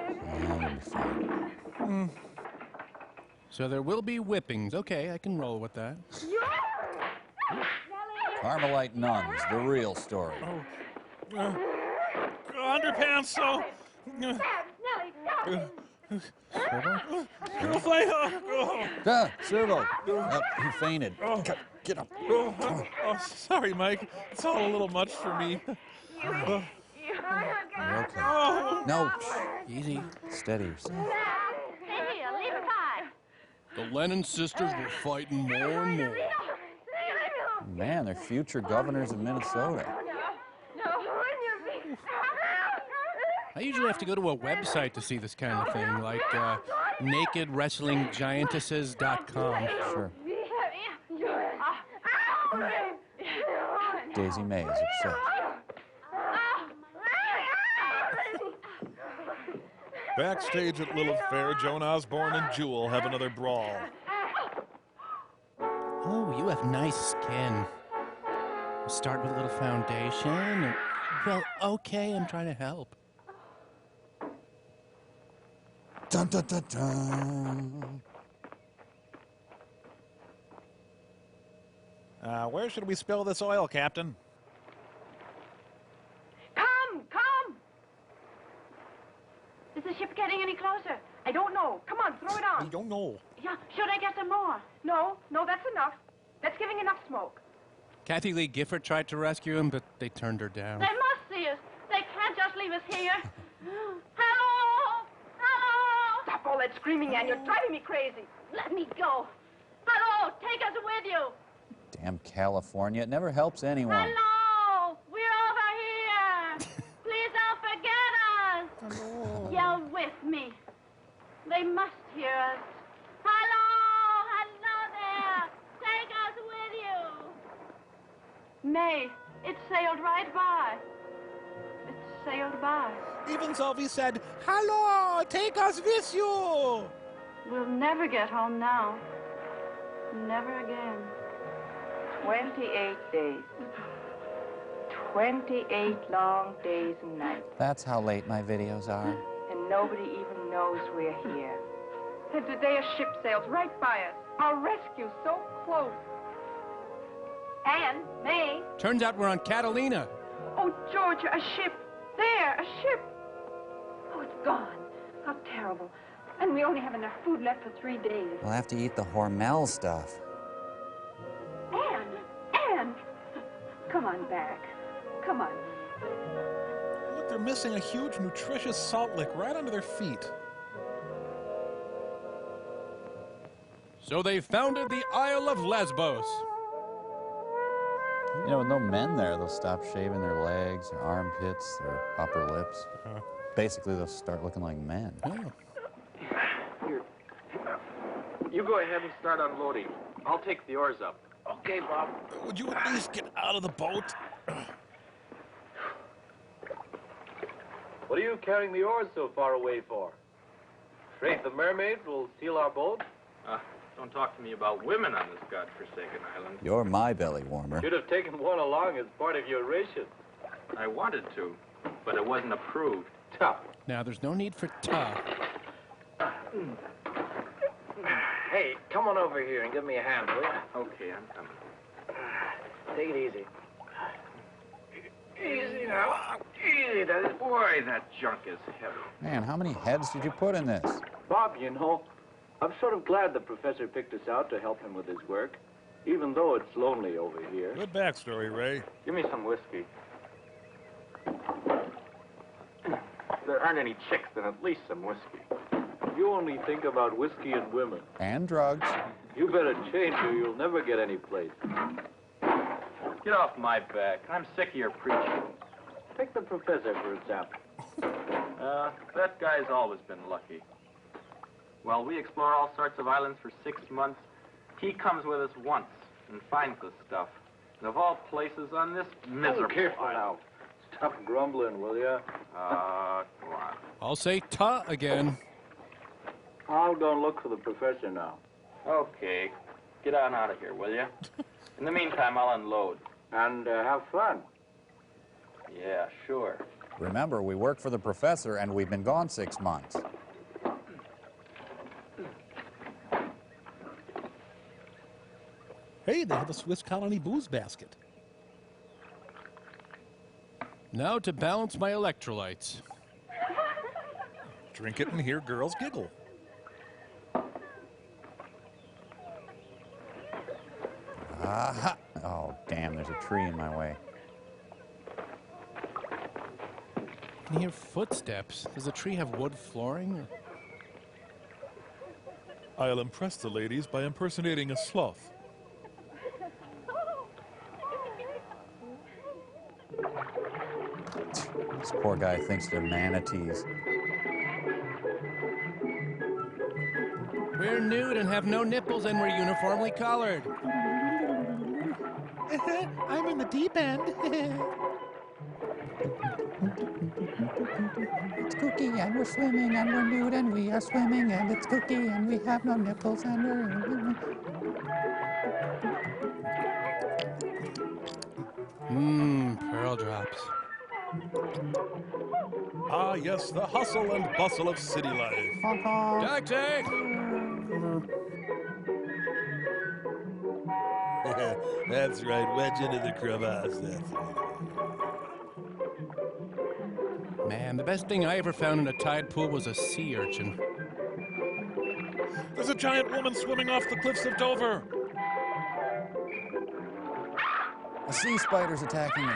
So there will be whippings. Okay, I can roll with that. Carmelite nuns, the real story. Underpants, so. Nellie, stop. Girl fight. Servo. He fainted. Get up. Oh, sorry, Mike. It's all a little much for me. You're okay. Oh. No. Easy. Steady yourself. Stay here, leave aside. The Lennon sisters were fighting more and more. Man, they're future governors of Minnesota. I usually have to go to a website to see this kind of thing, like nakedwrestlinggiantesses.com. Sure. Daisy May is upset. Backstage at Little Fair, Joan Osborne and Jewel have another brawl. Oh, you have nice skin. You start with a little foundation, and, well, okay, I'm trying to help. Dun, dun, dun, dun. Where should we spill this oil, Captain? Come! Is the ship getting any closer? I don't know. Come on, throw it on. I don't know. Yeah, should I get some more? No, that's enough. That's giving enough smoke. Kathy Lee Gifford tried to rescue him, but they turned her down. They must see us. They can't just leave us here. Hello! Hello! Stop all that screaming, Ann. You're driving me crazy. Let me go. Hello! Take us with you. Damn California. It never helps anyone. Hello! We're over here. Please don't forget us. Hello. Yell with me. They must hear us. Hello! Hello there! Take us with you. May, it sailed right by. It sailed by. Even so, we said, "Hello, take us with you." We'll never get home now. Never again. 28 days. 28 long days and nights. That's how late my videos are. And nobody even knows we're here. And today a ship sails right by us. Our rescue so close. Anne, May. Turns out we're on Catalina. Oh, Georgia, a ship. There, a ship. Oh, it's gone. How terrible. And we only have enough food left for 3 days. We'll have to eat the Hormel stuff. Anne! Come on back. Come on. Look, they're missing a huge, nutritious salt lick right under their feet. So they founded the Isle of Lesbos. You know, with no men there, they'll stop shaving their legs, their armpits, their upper lips. Basically, they'll start looking like men. Oh. Here. You go ahead and start unloading. I'll take the oars up. Okay, Bob. Would you at least get out of the boat? What are you carrying the oars so far away for? Afraid the mermaids will steal our boat? Don't talk to me about women on this godforsaken island. You're my belly warmer. Should have taken one along as part of your ration. I wanted to, but it wasn't approved. Tough. Now, there's no need for tough. Hey, come on over here and give me a hand, will you? Okay, I'm coming. Take it easy. Easy now. Easy. Boy, that junk is heavy. Man, how many heads did you put in this? Bob, you know, I'm sort of glad the professor picked us out to help him with his work, even though it's lonely over here. Good backstory, Ray. Give me some whiskey. If there aren't any chicks, then at least some whiskey. You only think about whiskey and women. And drugs. You better change or you'll never get any place. Get off my back. I'm sick of your preaching. Take the professor, for example. That guy's always been lucky. While we explore all sorts of islands for 6 months, he comes with us once and finds the stuff. And of all places on this miserable careful island. now. Stop grumbling, will ya? Go on. I'll say ta again. I'll go and look for the professor now. Okay. Get on out of here, will you? In the meantime, I'll unload. And have fun. Yeah, sure. Remember, we work for the professor and we've been gone 6 months. Hey, they have a Swiss Colony booze basket. Now to balance my electrolytes. Drink it and hear girls giggle. Aha! Oh, damn, there's a tree in my way. I can hear footsteps. Does the tree have wood flooring? I'll impress the ladies by impersonating a sloth. This poor guy thinks they're manatees. We're nude and have no nipples, and we're uniformly colored. I'm in the deep end. It's Cookie and we're swimming and we're nude and we are swimming and it's Cookie and we have no nipples and we're... Pearl drops. Ah, yes, the hustle and bustle of city life. Taxi! That's right, wedge into the crevasse, that's right. Man, the best thing I ever found in a tide pool was a sea urchin. There's a giant woman swimming off the cliffs of Dover. A sea spider's attacking me.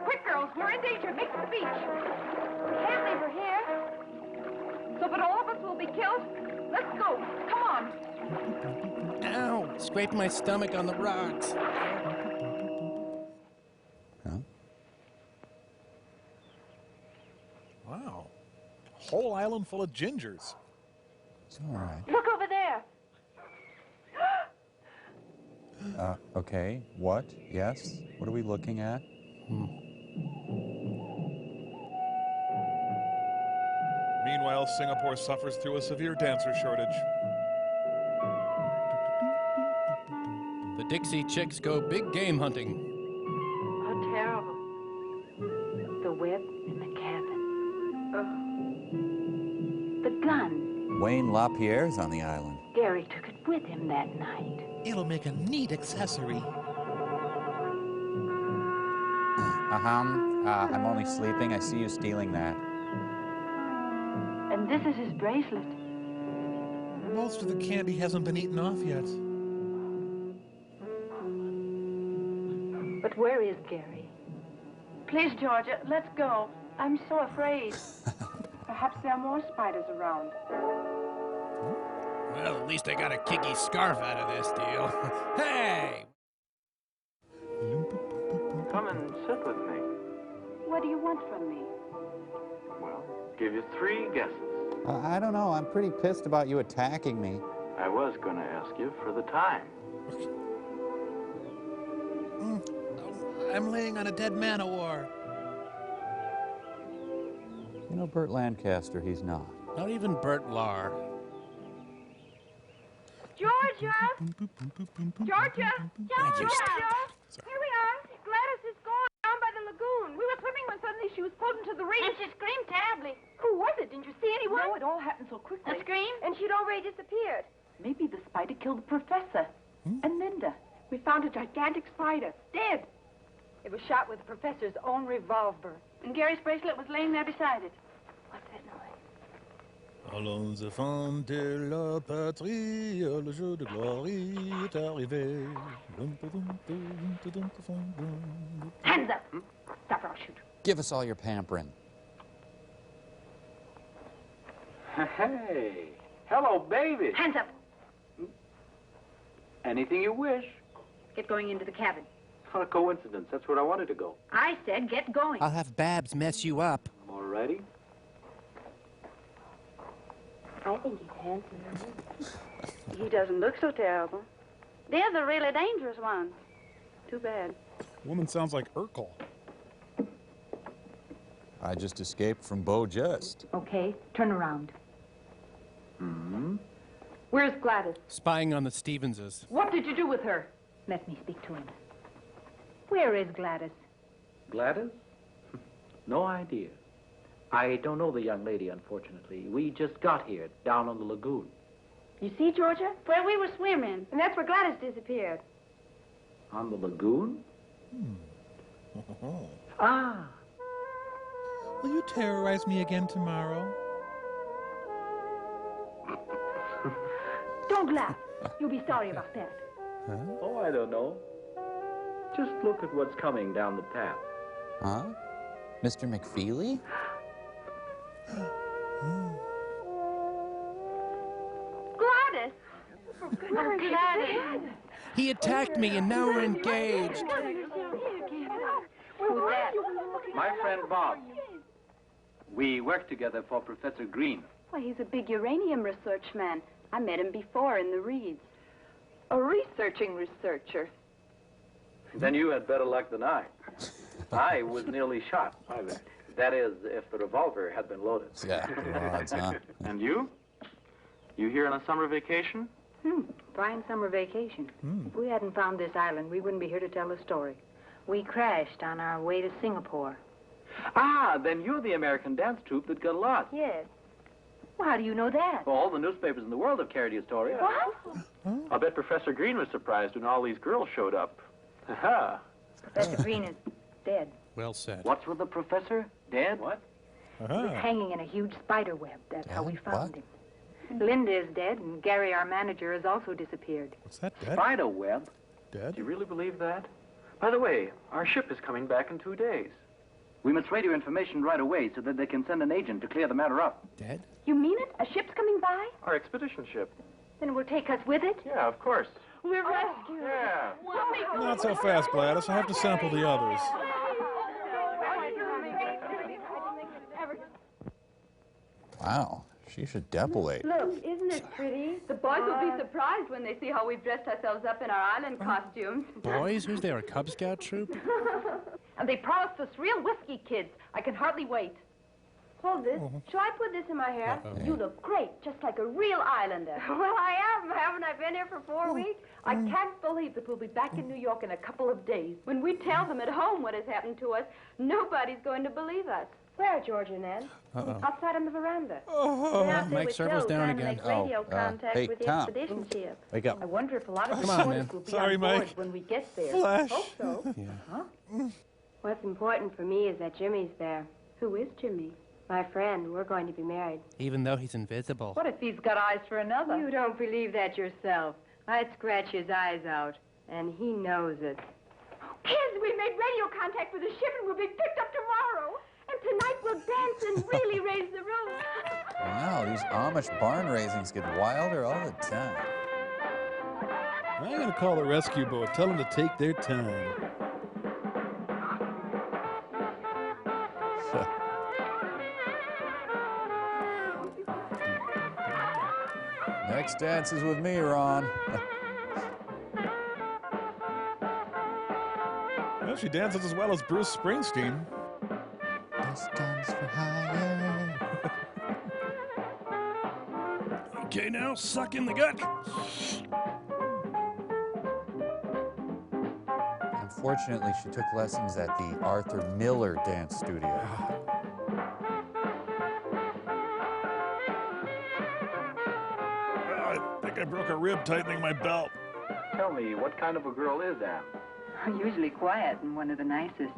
Quick, girls, we're in danger. Make the beach. We can't leave her here. So that all of us will be killed, let's go. Come on. Ow! Scraped my stomach on the rocks. Huh? Wow. Whole island full of gingers. It's all right. Look over there. Okay, what? Yes? What are we looking at? Meanwhile, Singapore suffers through a severe dancer shortage. The Dixie Chicks go big game hunting. How terrible. The web in the cabin. The gun. Wayne LaPierre's on the island. Gary took it with him that night. It'll make a neat accessory. I'm only sleeping. I see you stealing that. And this is his bracelet. Most of the candy hasn't been eaten off yet. But where is Gary? Please, Georgia, let's go. I'm so afraid. Perhaps there are more spiders around. Well, at least I got a kicky scarf out of this deal. Hey! Come and sit with me. What do you want from me? Well, give you 3 guesses. I don't know. I'm pretty pissed about you attacking me. I was going to ask you for the time. I'm laying on a dead man-o'-war. You know, Burt Lancaster, he's not. Not even Burt Lahr. Georgia! Georgia! Georgia! Here we are. Gladys is gone down by the lagoon. We were swimming when suddenly she was pulled into the reef. And she screamed terribly. Who was it? Didn't you see anyone? No, it all happened so quickly. A scream? And she'd already disappeared. Maybe the spider killed the professor. And Linda. We found a gigantic spider, dead. It was shot with the professor's own revolver. And Gary's bracelet was laying there beside it. What's that noise? Allons enfants de la patrie, le jour de gloire est arrivé. Hands up! Stop or I'll shoot. Give us all your pampering. Hey, hello, baby. Hands up! Anything you wish. Get going into the cabin. What a coincidence. That's where I wanted to go. I said get going. I'll have Babs mess you up. All righty. I think he's handsome. He doesn't look so terrible. They're the really dangerous ones. Too bad. Woman sounds like Urkel. I just escaped from Beau Geste. Okay, turn around. Where's Gladys? Spying on the Stevenses. What did you do with her? Let me speak to him. Where is Gladys? Gladys? No idea. I don't know the young lady, unfortunately. We just got here, down on the lagoon. You see, Georgia? Where we were swimming. And that's where Gladys disappeared. On the lagoon? Ah. Will you terrorize me again tomorrow? Don't laugh. You'll be sorry about that. Huh? Oh, I don't know. Just look at what's coming down the path. Huh? Mr. McFeely? Gladys! Oh, Gladys! He attacked me and now we're engaged. Who's that? My friend Bob. We work together for Professor Green. Why, he's a big uranium research man. I met him before in the reeds. A researching researcher. Then you had better luck than I. I was nearly shot. That is, if the revolver had been loaded. Yeah, odds, huh? And you? You here on a summer vacation? Fine summer vacation. If we hadn't found this island, we wouldn't be here to tell the story. We crashed on our way to Singapore. Ah, then you're the American dance troupe that got lost. Yes. Well, how do you know that? Well, all the newspapers in the world have carried your story. What? I'll bet Professor Green was surprised when all these girls showed up. Ha-ha. Professor Green is dead. Well said. What's with the professor? Dead? What? He was hanging in a huge spider web. That's how we found him. Linda is dead, and Gary, our manager, has also disappeared. What's that, Dad? Spider web? Dad? Do you really believe that? By the way, our ship is coming back in 2 days. We must radio information right away so that they can send an agent to clear the matter up. Dad? You mean it? A ship's coming by? Our expedition ship. Then it will take us with it? Yeah, of course. We're rescued. Yeah. Not so fast, Gladys. I have to sample the others. Wow, she should depilate. Look, isn't it pretty? The boys will be surprised when they see how we've dressed ourselves up in our island costumes. Boys? Who's there, a Cub Scout troop? And they promised us real whiskey kids. I can hardly wait. Hold this. Shall I put this in my hair? You look great, just like a real islander. Well, I am. Haven't I been here for 4 weeks? I can't believe that we'll be back in New York in a couple of days. When we tell them at home what has happened to us, nobody's going to believe us. Where, George and Ann? Outside on the veranda. Mike Servo's down again. Radio contact hey, with the Tom. expedition ship. Wake up. I wonder if a lot of Come on, man. reporters will be Sorry, on board Mike. when we get there. Flash. Hope so. Yeah. Huh? What's important for me is that Jimmy's there. Who is Jimmy? My friend. We're going to be married. Even though he's invisible. What if he's got eyes for another? You don't believe that yourself. I'd scratch his eyes out, and he knows it. Kids, we made radio contact with the ship and we'll be picked up tomorrow. And tonight we'll dance and really raise the roof. Wow, these Amish barn raisings get wilder all the time. I'm going to call the rescue boat. Tell them to take their time. Next dance is with me, Ron. Well, she dances as well as Bruce Springsteen. Just guns for hire. Okay, now suck in the gut. Unfortunately, she took lessons at the Arthur Miller Dance Studio. I think I broke a rib tightening my belt. Tell me, what kind of a girl is Anne? Usually quiet and one of the nicest.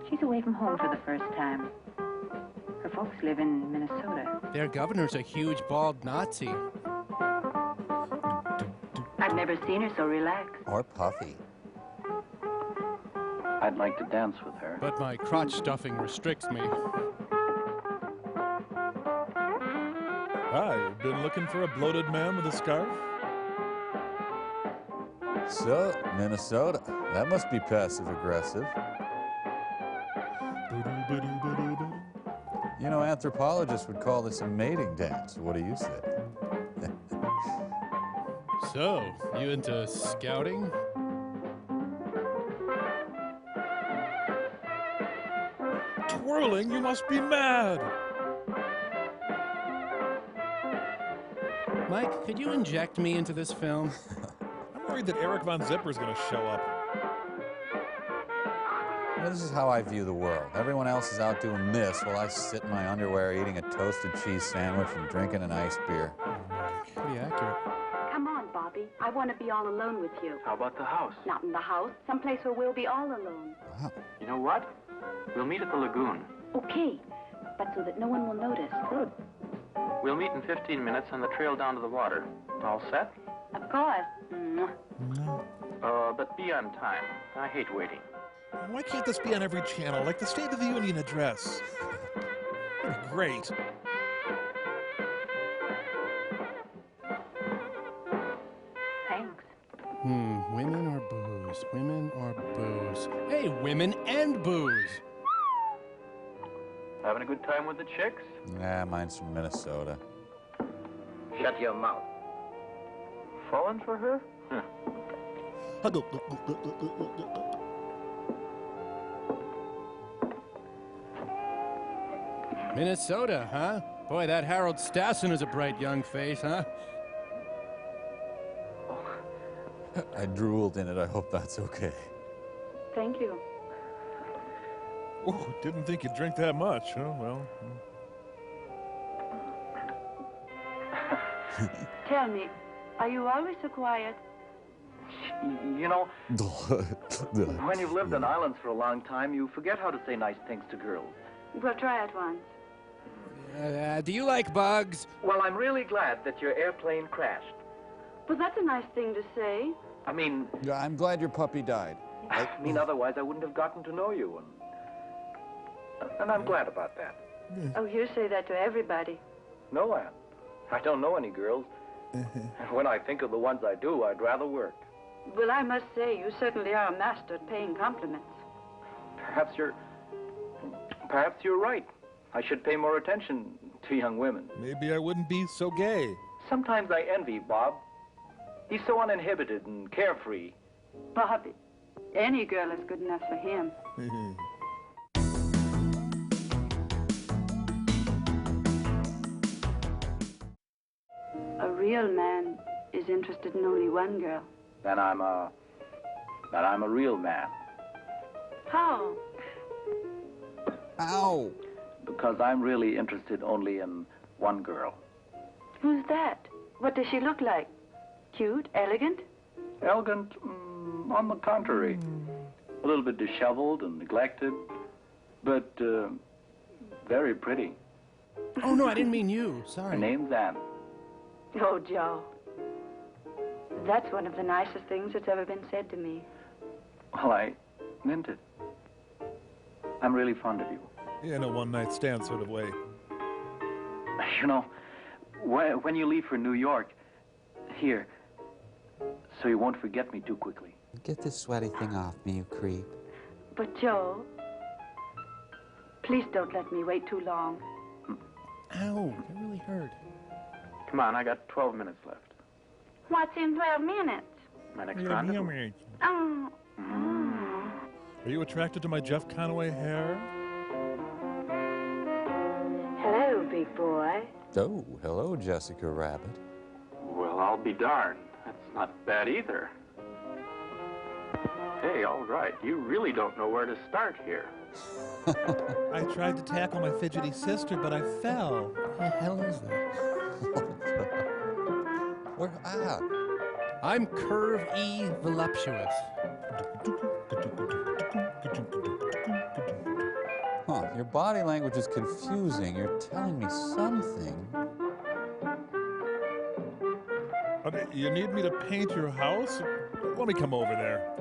She's away from home for the first time. Her folks live in Minnesota. Their governor's a huge bald Nazi. I've never seen her so relaxed. Or puffy. I'd like to dance with her. But my crotch stuffing restricts me. Hi, you've been looking for a bloated man with a scarf? So, Minnesota. That must be passive-aggressive. You know, anthropologists would call this a mating dance. What do you say? So, you into scouting? Twirling? You must be mad! Mike, could you inject me into this film? I'm worried that Eric Von Zipper's gonna show up. Well, this is how I view the world. Everyone else is out doing this while I sit in my underwear eating a toasted cheese sandwich and drinking an iced beer. Pretty accurate. Come on, Bobby. I want to be all alone with you. How about the house? Not in the house. Someplace where we'll be all alone. Wow. You know what? We'll meet at the lagoon. Okay, but so that no one will notice. Good. We'll meet in 15 minutes on the trail down to the water. All set? Of course. But be on time. I hate waiting. Why can't this be on every channel, like the State of the Union address? That'd be great. Thanks. Women or booze? Women or booze? Hey, women and booze! Having a good time with the chicks? Nah, mine's from Minnesota. Shut your mouth. Fallen for her? Minnesota, huh? Boy, that Harold Stassen is a bright young face, huh? I drooled in it. I hope that's okay. Thank you. Oh, didn't think you'd drink that much. Oh, well. Tell me, are you always so quiet? You know, when you've lived on islands for a long time, you forget how to say nice things to girls. We'll try it once. Do you like bugs? Well, I'm really glad that your airplane crashed. Well, that's a nice thing to say. I mean... Yeah, I'm glad your puppy died. I mean, otherwise I wouldn't have gotten to know you, and I'm glad about that. Oh, you say that to everybody. No, Anne. I don't know any girls. And when I think of the ones I do, I'd rather work. Well, I must say, you certainly are a master at paying compliments. Perhaps you're right. I should pay more attention to young women. Maybe I wouldn't be so gay. Sometimes I envy Bob. He's so uninhibited and carefree. Bobby, any girl is good enough for him. A real man is interested in only one girl. Then I'm a real man. How? Ow! Because I'm really interested only in one girl. Who's that? What does she look like? Cute? Elegant? Elegant? On the contrary. A little bit disheveled and neglected, but very pretty. Oh, no, I didn't mean you. Sorry. Her name's Anne. Oh, Joe. That's one of the nicest things that's ever been said to me. Well, I meant it. I'm really fond of you. In a one-night stand sort of way. You know, when you leave for New York, here, so you won't forget me too quickly. Get this sweaty thing off me, you creep. But, Joe, please don't let me wait too long. Ow, that really hurt. Come on, I got 12 minutes left. What's in 12 minutes? My next rendezvous. Oh. Are you attracted to my Jeff Conaway hair? big boy. Oh, hello, Jessica Rabbit. Well, I'll be darned. That's not bad either. Hey, all right. You really don't know where to start here. I tried to tackle my fidgety sister, but I fell. What the hell is that? Where? Ah. I'm Curve E Voluptuous. Huh, your body language is confusing. You're telling me something. Okay, you need me to paint your house? Let me come over there.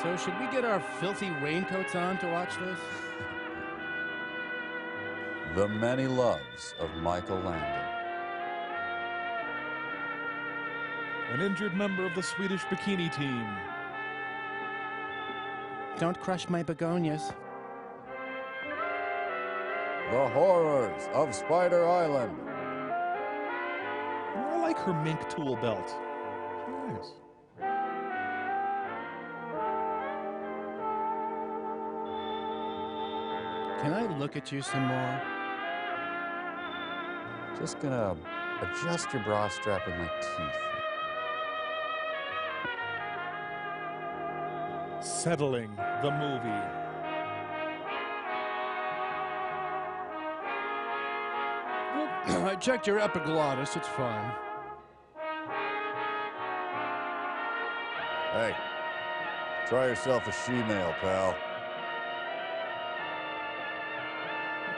So should we get our filthy raincoats on to watch this? The Many Loves of Michael Landon. An injured member of the Swedish bikini team. Don't crush my begonias. The Horrors of Spider Island. I like her mink tool belt. Nice. Can I look at you some more? Just gonna adjust your bra strap with my teeth. Settling the movie. I checked your epiglottis, it's fine. Hey, try yourself a she-male, pal.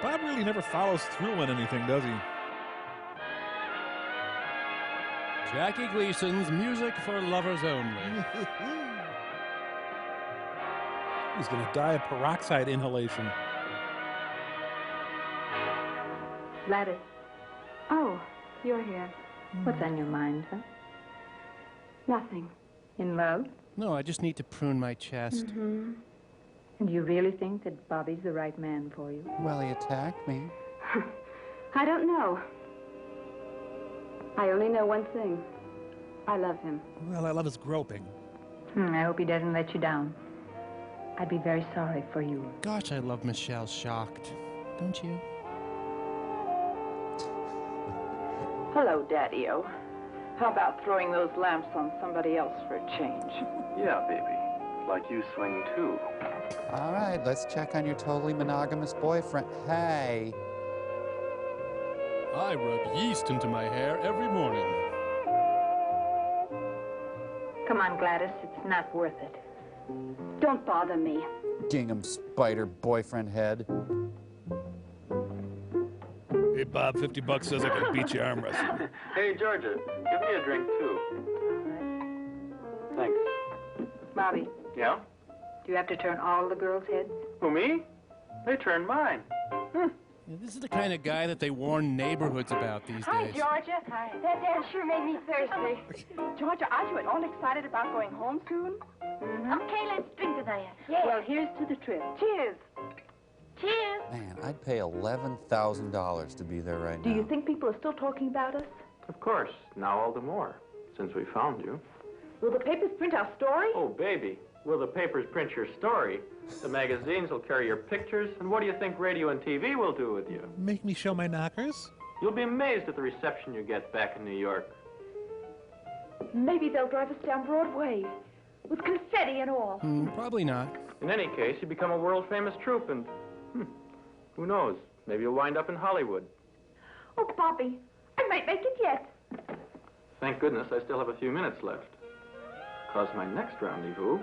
Bob really never follows through on anything, does he? Jackie Gleason's Music for Lovers Only. He's going to die of peroxide inhalation. Gladys. Oh, you're here. What's on your mind, huh? Nothing. In love? No, I just need to prune my chest. Mm-hmm. And you really think that Bobby's the right man for you? Well, he attacked me. I don't know. I only know one thing. I love him. Well, I love his groping. I hope he doesn't let you down. I'd be very sorry for you. Gosh, I love Michelle Shocked. Don't you? Hello, Daddy-O. How about throwing those lamps on somebody else for a change? Yeah, baby. Like you swing too. All right, let's check on your totally monogamous boyfriend. Hey. I rub yeast into my hair every morning. Come on, Gladys. It's not worth it. Don't bother me. Gingham spider boyfriend head. Hey, Bob, $50 says I can beat you arm wrestling. Hey, Georgia, give me a drink, too. Thanks. Bobby, Yeah? do you have to turn all the girls' heads? Who, me? They turned mine. This is the kind of guy that they warn neighborhoods about these days. Georgia. Hi. That dance sure made me thirsty. Georgia, aren't you at all excited about going home soon? Okay, let's drink to that. Yeah. Well, here's to the trip. Cheers. Cheers. Man, I'd pay $11,000 to be there right Do now. you think people are still talking about us? Of course. Now all the more, since we found you. Will the papers print our story? Oh, baby. Will the papers print your story? The magazines will carry your pictures, and what do you think radio and TV will do with you? Make me show my knockers? You'll be amazed at the reception you get back in New York. Maybe they'll drive us down Broadway with confetti and all. Probably not. In any case, you become a world-famous troupe, and who knows? Maybe you'll wind up in Hollywood. Oh, Bobby, I might make it yet. Thank goodness I still have a few minutes left, because my next rendezvous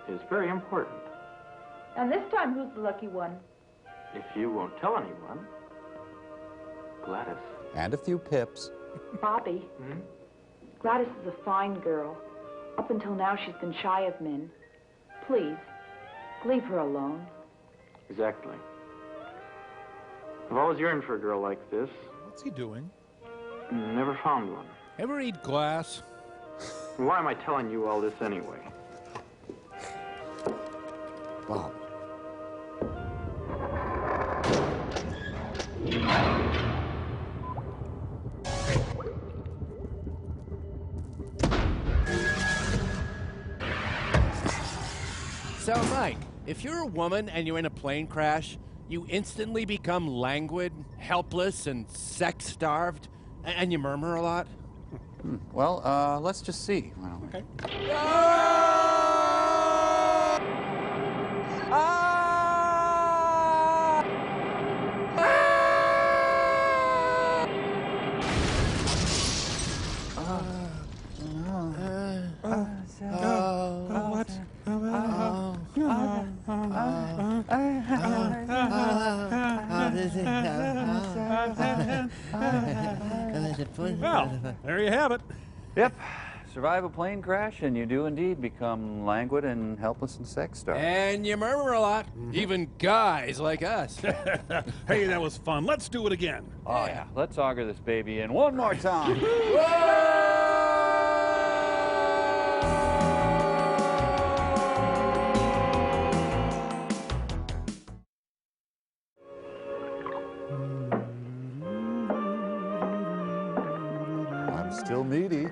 is very important. And this time, who's the lucky one? If you won't tell anyone, Gladys. And a few pips. Bobby, Gladys is a fine girl. Up until now, she's been shy of men. Please, leave her alone. Exactly. I've always yearned for a girl like this. What's he doing? Never found one. Ever eat glass? Why am I telling you all this anyway? Bob. So, Mike, if you're a woman and you're in a plane crash, you instantly become languid, helpless, and sex-starved, and you murmur a lot? Well, let's just see. Okay. Well, there you have it. Yep. Survive a plane crash, and you do indeed become languid and helpless and sex-starved. And you murmur a lot, even guys like us. Hey, that was fun. Let's do it again. Oh, yeah. Let's auger this baby in one more time. I'm still needy.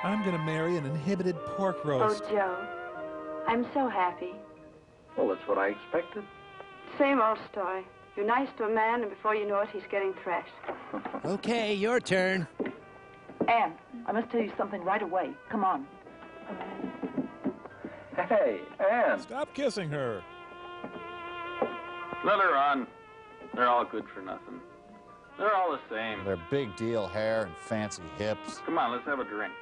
I'm gonna marry an inhibited pork roast. Oh, Joe, I'm so happy. Well, that's what I expected. Same old story. You're nice to a man, and before you know it, he's getting thrashed. Okay, your turn. Anne, I must tell you something right away. Come on. Hey, Anne. Stop kissing her. Let her on. They're all good for nothing. They're all the same. Their big deal hair and fancy hips. Come on, let's have a drink.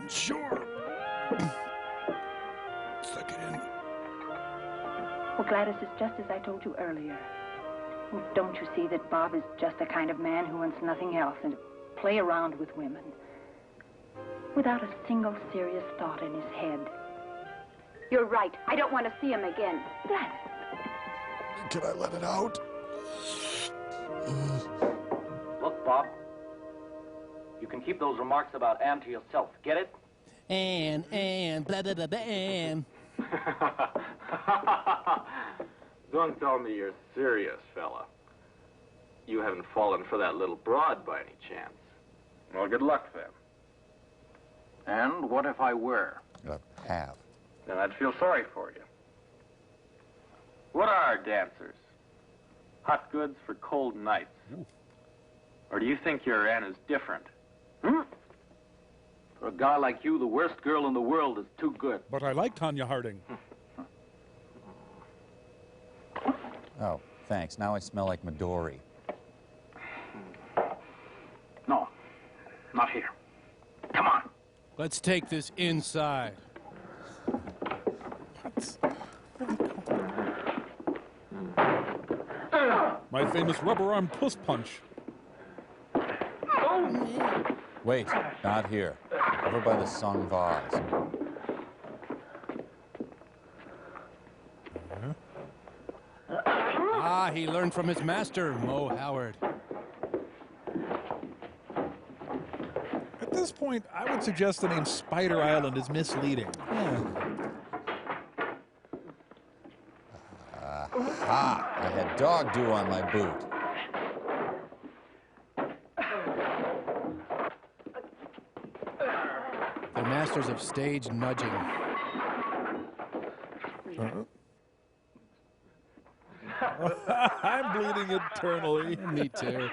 Sure. Suck it in. Well, Gladys, it's just as I told you earlier. Don't you see that Bob is just the kind of man who wants nothing else than to play around with women without a single serious thought in his head? You're right. I don't want to see him again. Gladys. Can I let it out? Look, Bob. You can keep those remarks about Anne to yourself. Get it? And, blah, blah, blah, blah, and. Don't tell me you're serious, fella. You haven't fallen for that little broad by any chance. Well, good luck, then. And what if I were? Have. Then I'd feel sorry for you. What are dancers? Hot goods for cold nights. Ooh. Or do you think your Anne is different? For a guy like you, the worst girl in the world is too good. But I like Tanya Harding. Oh, thanks. Now I smell like Midori. No, not here. Come on. Let's take this inside. My famous rubber-armed puss punch. Wait, not here. Over by the sung vase. Ah, he learned from his master, Mo Howard. At this point, I would suggest the name Spider Island is misleading. I had dog dew on my boot. They're masters of stage nudging. I'm bleeding internally. Me too.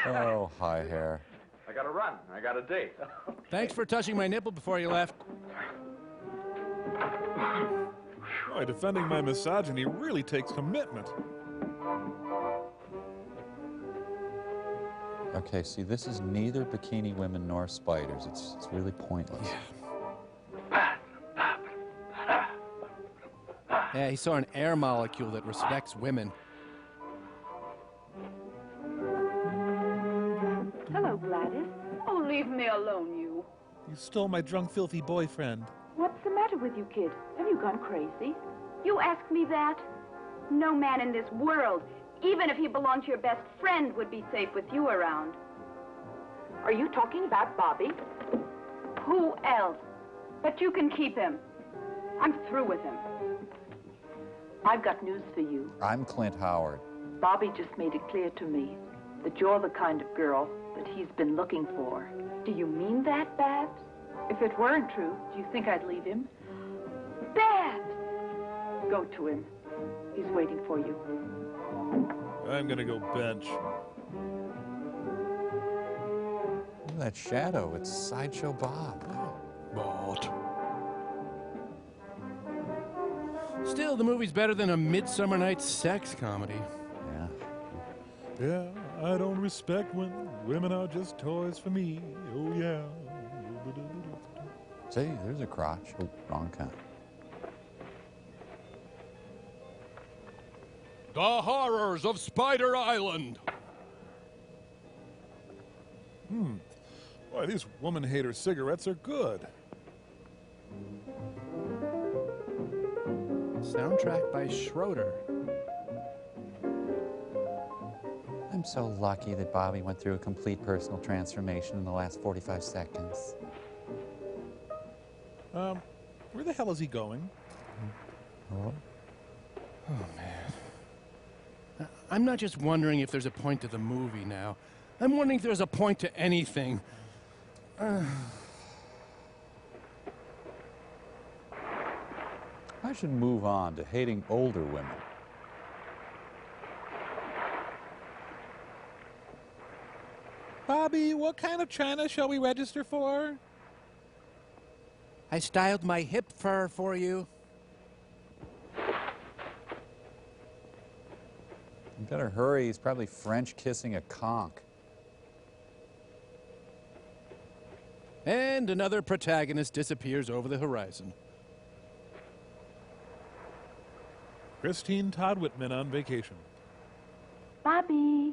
Oh, hi, hair. I gotta run. I got a date. Thanks for touching my nipple before you left. Boy, defending my misogyny really takes commitment. Okay, see, this is neither bikini women nor spiders. It's really pointless. Yeah, he saw an air molecule that respects women. Hello, Gladys. Oh, leave me alone, you. You stole my drunk, filthy boyfriend. What's the matter with you, kid? Have you gone crazy? You ask me that? No man in this world, even if he belonged to your best friend, would be safe with you around. Are you talking about Bobby? Who else? But you can keep him. I'm through with him. I've got news for you. I'm Clint Howard. Bobby just made it clear to me that you're the kind of girl that he's been looking for. Do you mean that, Babs? If it weren't true, do you think I'd leave him? Babs! Go to him. He's waiting for you. I'm gonna go bench. Look at that shadow. It's Sideshow Bob. But Still, the movie's better than a Midsummer Night's Sex comedy. yeah, I don't respect when women are just toys for me. Oh yeah. See, there's a crotch. Oh, wrong kind. The Horrors of Spider Island. Boy, these woman-hater cigarettes are good. Soundtrack by Schroeder. I'm so lucky that Bobby went through a complete personal transformation in the last 45 seconds. Where the hell is he going? Oh, man. I'm not just wondering if there's a point to the movie now. I'm wondering if there's a point to anything. I should move on to hating older women. Bobby, what kind of china shall we register for? I styled my hip fur for you. You better hurry. He's probably French kissing a conch. And another protagonist disappears over the horizon. Christine Todd Whitman on vacation. Bobby!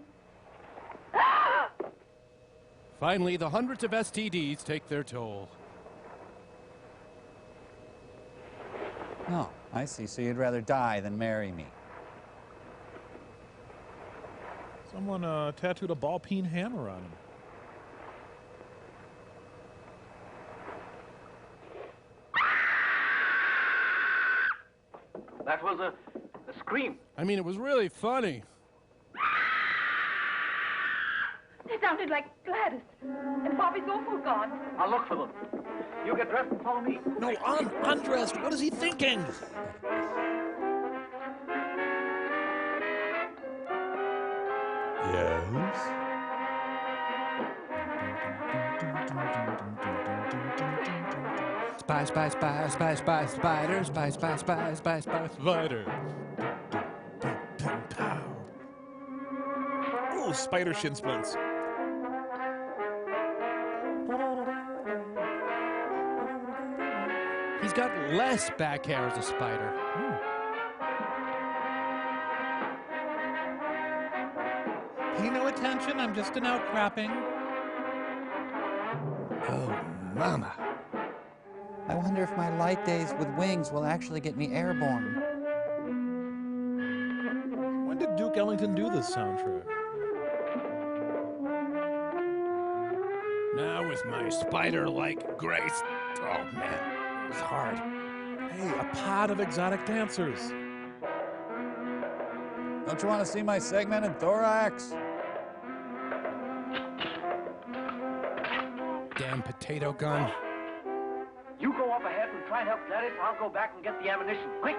Finally, the hundreds of STDs take their toll. Oh, I see. So you'd rather die than marry me. Someone tattooed a ball-peen hammer on him. That was a scream. I mean, it was really funny. They sounded like Gladys. And Bobby's awful gone. I'll look for them. You get dressed and follow me. No, undressed. What is he thinking? Yes? Spy, spy, spy, spy, spy, spider, spy, spy, spy, spy, spy, spider. Oh, spider shin splints. He's got less back hair as a spider. Pay no attention, I'm just an outcropping. Oh, mama. I wonder if my light days with wings will actually get me airborne. When did Duke Ellington do this soundtrack? Now with my spider-like grace. Oh, man, it's hard. Hey, a pod of exotic dancers. Don't you want to see my segmented thorax? Damn potato gun. You go up ahead and try and help Gladys. I'll go back and get the ammunition. Quick!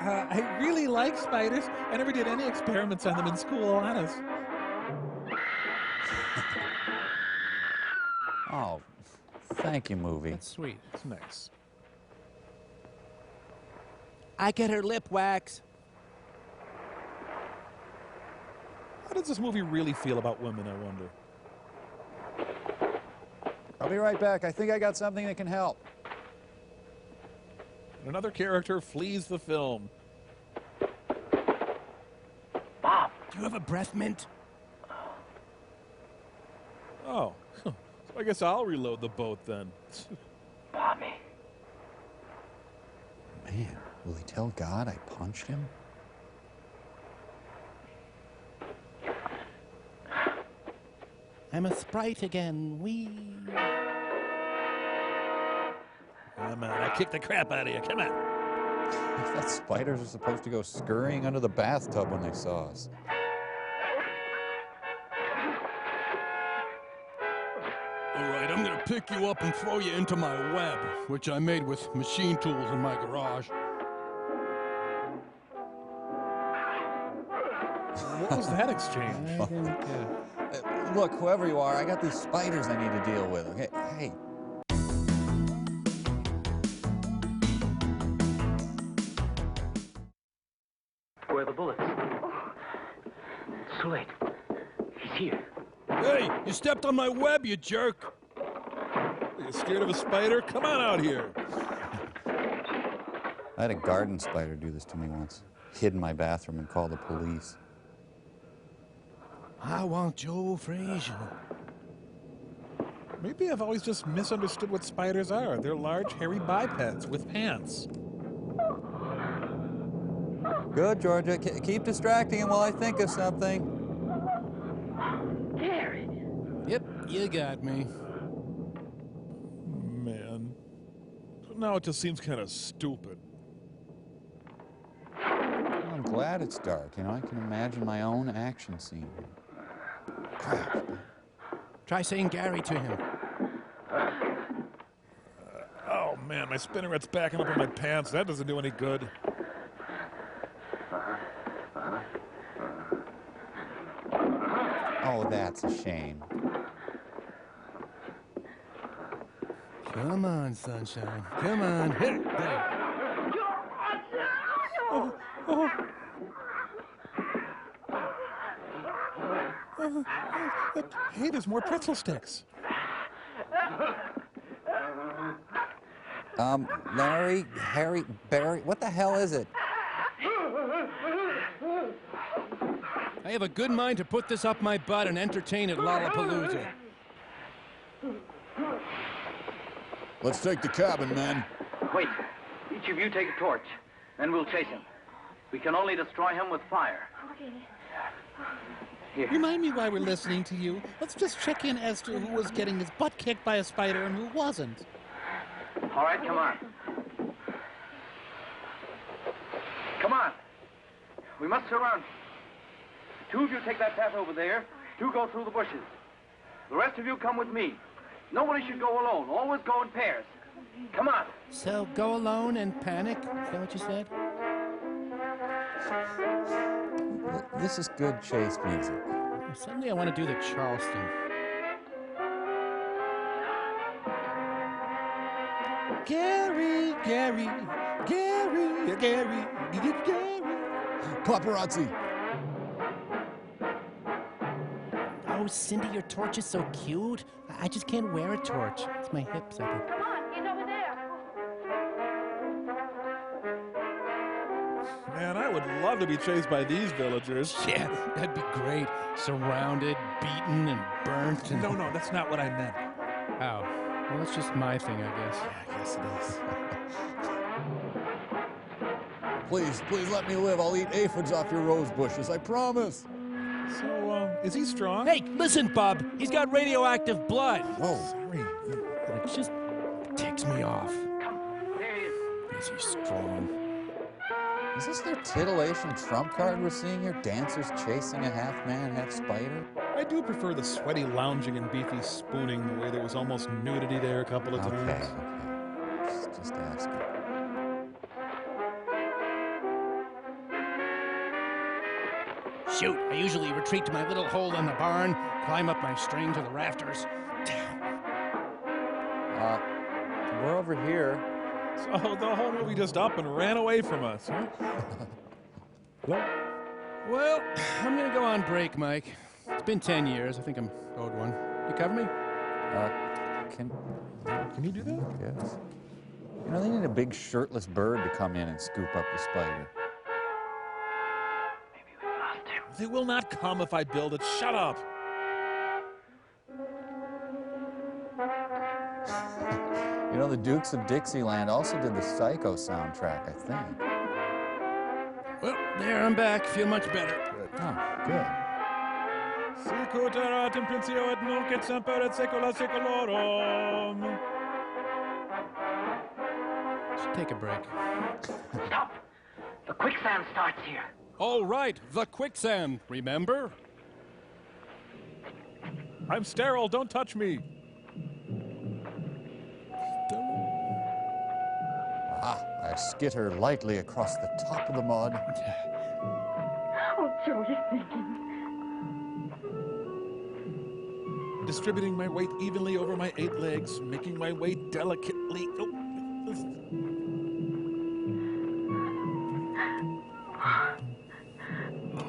I really like spiders. I never did any experiments on them in school, honest. Oh, thank you, movie. That's sweet. It's nice. I get her lip wax. How does this movie really feel about women, I wonder? I'll be right back. I think I got something that can help. And another character flees the film. Bob! Do you have a breath mint? Oh, so I guess I'll reload the boat then. Bobby. Man, will he tell God I punched him? I'm a sprite again. Wee. Come on, I kicked the crap out of you. Come on. I thought spiders are supposed to go scurrying under the bathtub when they saw us. All right, I'm gonna pick you up and throw you into my web, which I made with machine tools in my garage. What was that exchange? Look, whoever you are, I got these spiders I need to deal with. Okay, hey. Where are the bullets? It's too late. He's here. Hey, you stepped on my web, you jerk! You scared of a spider? Come on out here. I had a garden spider do this to me once. Hid in my bathroom and called the police. I want Joe Frazier. Maybe I've always just misunderstood what spiders are. They're large, hairy bipeds with pants. Good, Georgia. Keep distracting him while I think of something. Gary. Yep, you got me. Man. Now it just seems kind of stupid. I'm glad it's dark. You know, I can imagine my own action scene. Crap. Try saying Gary to him. Oh, man, my spinneret's backing up in my pants. That doesn't do any good. Oh, that's a shame. Come on, sunshine. Come on. Hit it. There. Hey, there's more pretzel sticks. Larry, Harry, Barry, what the hell is it? I have a good mind to put this up my butt and entertain at Lollapalooza. Let's take the cabin, men. Wait. Each of you take a torch. Then we'll chase him. We can only destroy him with fire. Okay. Here. Remind me why we're listening to you. Let's just check in as to who was getting his butt kicked by a spider and who wasn't. All right, come on. Come on. We must surround. Two of you take that path over there. Two go through the bushes. The rest of you come with me. Nobody should go alone. Always go in pairs. Come on. So go alone and panic? Is that what you said? This is good chase music. Suddenly I want to do the Charleston. Gary, Gary, Gary, Gary, Gary. Paparazzi. Oh, Cindy, your torch is so cute. I just can't wear a torch. It's my hips, I think. Come on, he's over there. Man, I would love to be chased by these villagers. Yeah, that'd be great. Surrounded, beaten, and burnt. And... No, that's not what I meant. Oh. Well, that's just my thing, I guess. Yeah, I guess it is. Please let me live. I'll eat aphids off your rose bushes, I promise. So, is he strong? Hey, listen, Bub. He's got radioactive blood. Whoa. Sorry. It just ticks me off. There he is. Is he strong? Is this their titillation trump card we're seeing here? Dancers chasing a half-man, half-spider? I do prefer the sweaty lounging and beefy spooning, the way there was almost nudity there a couple of times. Okay. Just asking. Shoot, I usually retreat to my little hole in the barn, climb up my string to the rafters. We're over here. So the whole movie just up and ran away from us, huh? Well, I'm gonna go on break, Mike. It's been 10 years. I think I'm owed one. You cover me? Can you do that? Yes. You know, they need a big shirtless bird to come in and scoop up the spider. They will not come if I build it. Shut up. You know, the Dukes of Dixieland also did the Psycho soundtrack, I think. Well, there, I'm back. Feel much better. Oh, good. Sicut erat in principio et nunc et semper et saecula saeculorum. Should take a break. Stop! The quicksand starts here. All right, the quicksand, remember? I'm sterile, don't touch me. I skitter lightly across the top of the mud. Oh, Joe, you're thinking. Distributing my weight evenly over my 8 legs, making my way delicately. Oh.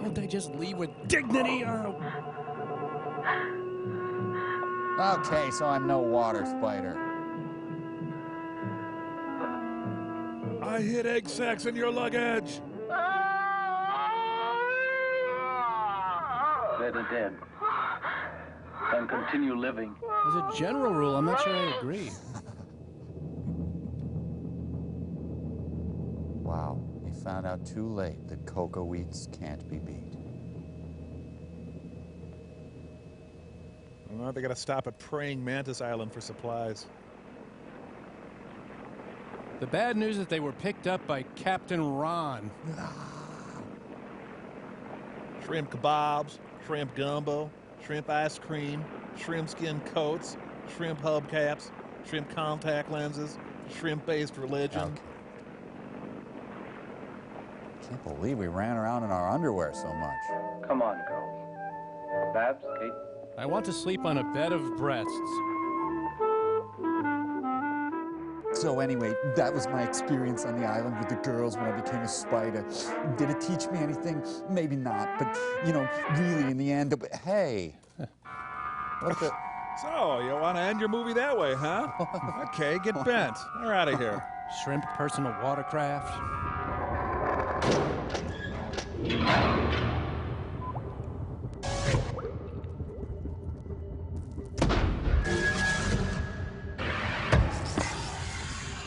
Won't they just leave with dignity? Okay, so I'm no water spider. I hid egg sacs in your luggage. Better dead than continue living. As a general rule, I'm not sure I agree. Wow, he found out too late that cocoa wheats can't be beat. Well, they gotta stop at Praying Mantis Island for supplies. The bad news is they were picked up by Captain Ron. Shrimp kebabs, shrimp gumbo, shrimp ice cream, shrimp skin coats, shrimp hubcaps, shrimp contact lenses, shrimp-based religion. Okay. Can't believe we ran around in our underwear so much. Come on, girls. Babs, Kate. I want to sleep on a bed of breasts. So anyway, that was my experience on the island with the girls when I became a spider. Did it teach me anything? Maybe not, but, you know, really in the end, hey. What the? So, you want to end your movie that way, huh? Okay, get bent. We're out of here. Shrimp personal watercraft.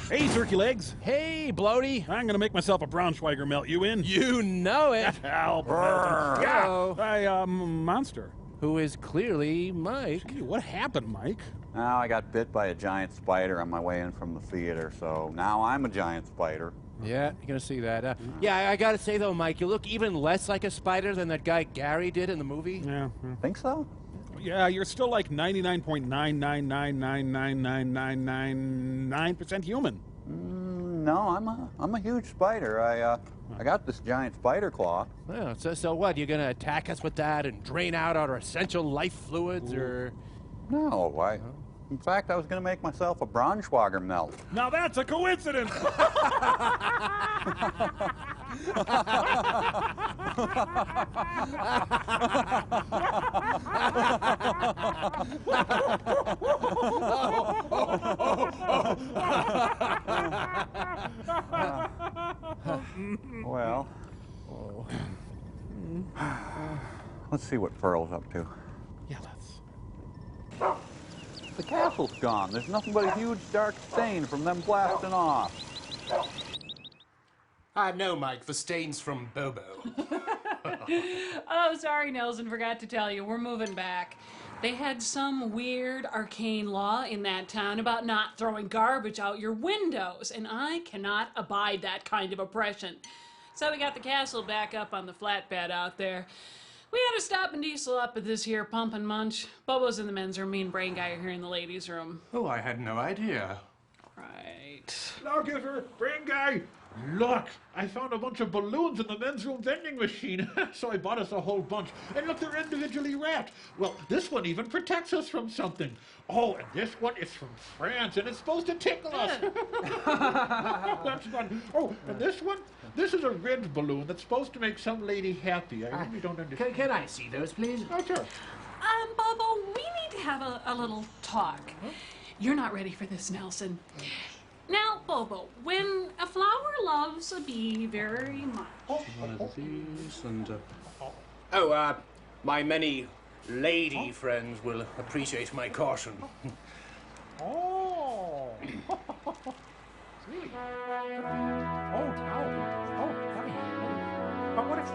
Hey, turkey legs. Hey, Bloaty. I'm gonna make myself a Braunschweiger melt. You in? You know it. Yeah, Monster. Who is clearly Mike. Gee, what happened, Mike? Now I got bit by a giant spider on my way in from the theater, so now I'm a giant spider. Yeah, you're gonna see that. Yeah, I gotta say though, Mike, you look even less like a spider than that guy Gary did in the movie. Yeah. Think so? Yeah, you're still like 99.9999999% human. No, I'm a huge spider. I got this giant spider claw. Well, so what? You're gonna attack us with that and drain out our essential life fluids, or? No, in fact, I was gonna make myself a Braunschweiger melt. Now that's a coincidence. Well, let's see what Pearl's up to. Yeah, let's. The castle's gone. There's nothing but a huge dark stain from them blasting off. No, Mike, the stain's from Bobo. Oh, sorry, Nelson, forgot to tell you, we're moving back. They had some weird arcane law in that town about not throwing garbage out your windows, and I cannot abide that kind of oppression. So we got the castle back up on the flatbed out there. We had to stop and diesel up at this here pump and munch. Bobo's in the men's room, me and Brain Guy are here in the ladies' room. Oh, I had no idea. Right. Lawgiver, Brain Guy, look, I found a bunch of balloons in the men's room vending machine, so I bought us a whole bunch. And look, they're individually wrapped. Well, this one even protects us from something. Oh, and this one is from France, and it's supposed to tickle us. That's fun. Oh, and this one? This is a red balloon that's supposed to make some lady happy. I really don't understand. Can I see those, please? Oh, sure. Bobo, we need to have a little talk. You're not ready for this, Nelson. Now, Bobo, when a flower loves a bee very much... One of these and... my many lady friends will appreciate my caution. Oh. Really? Oh, honey. But what if...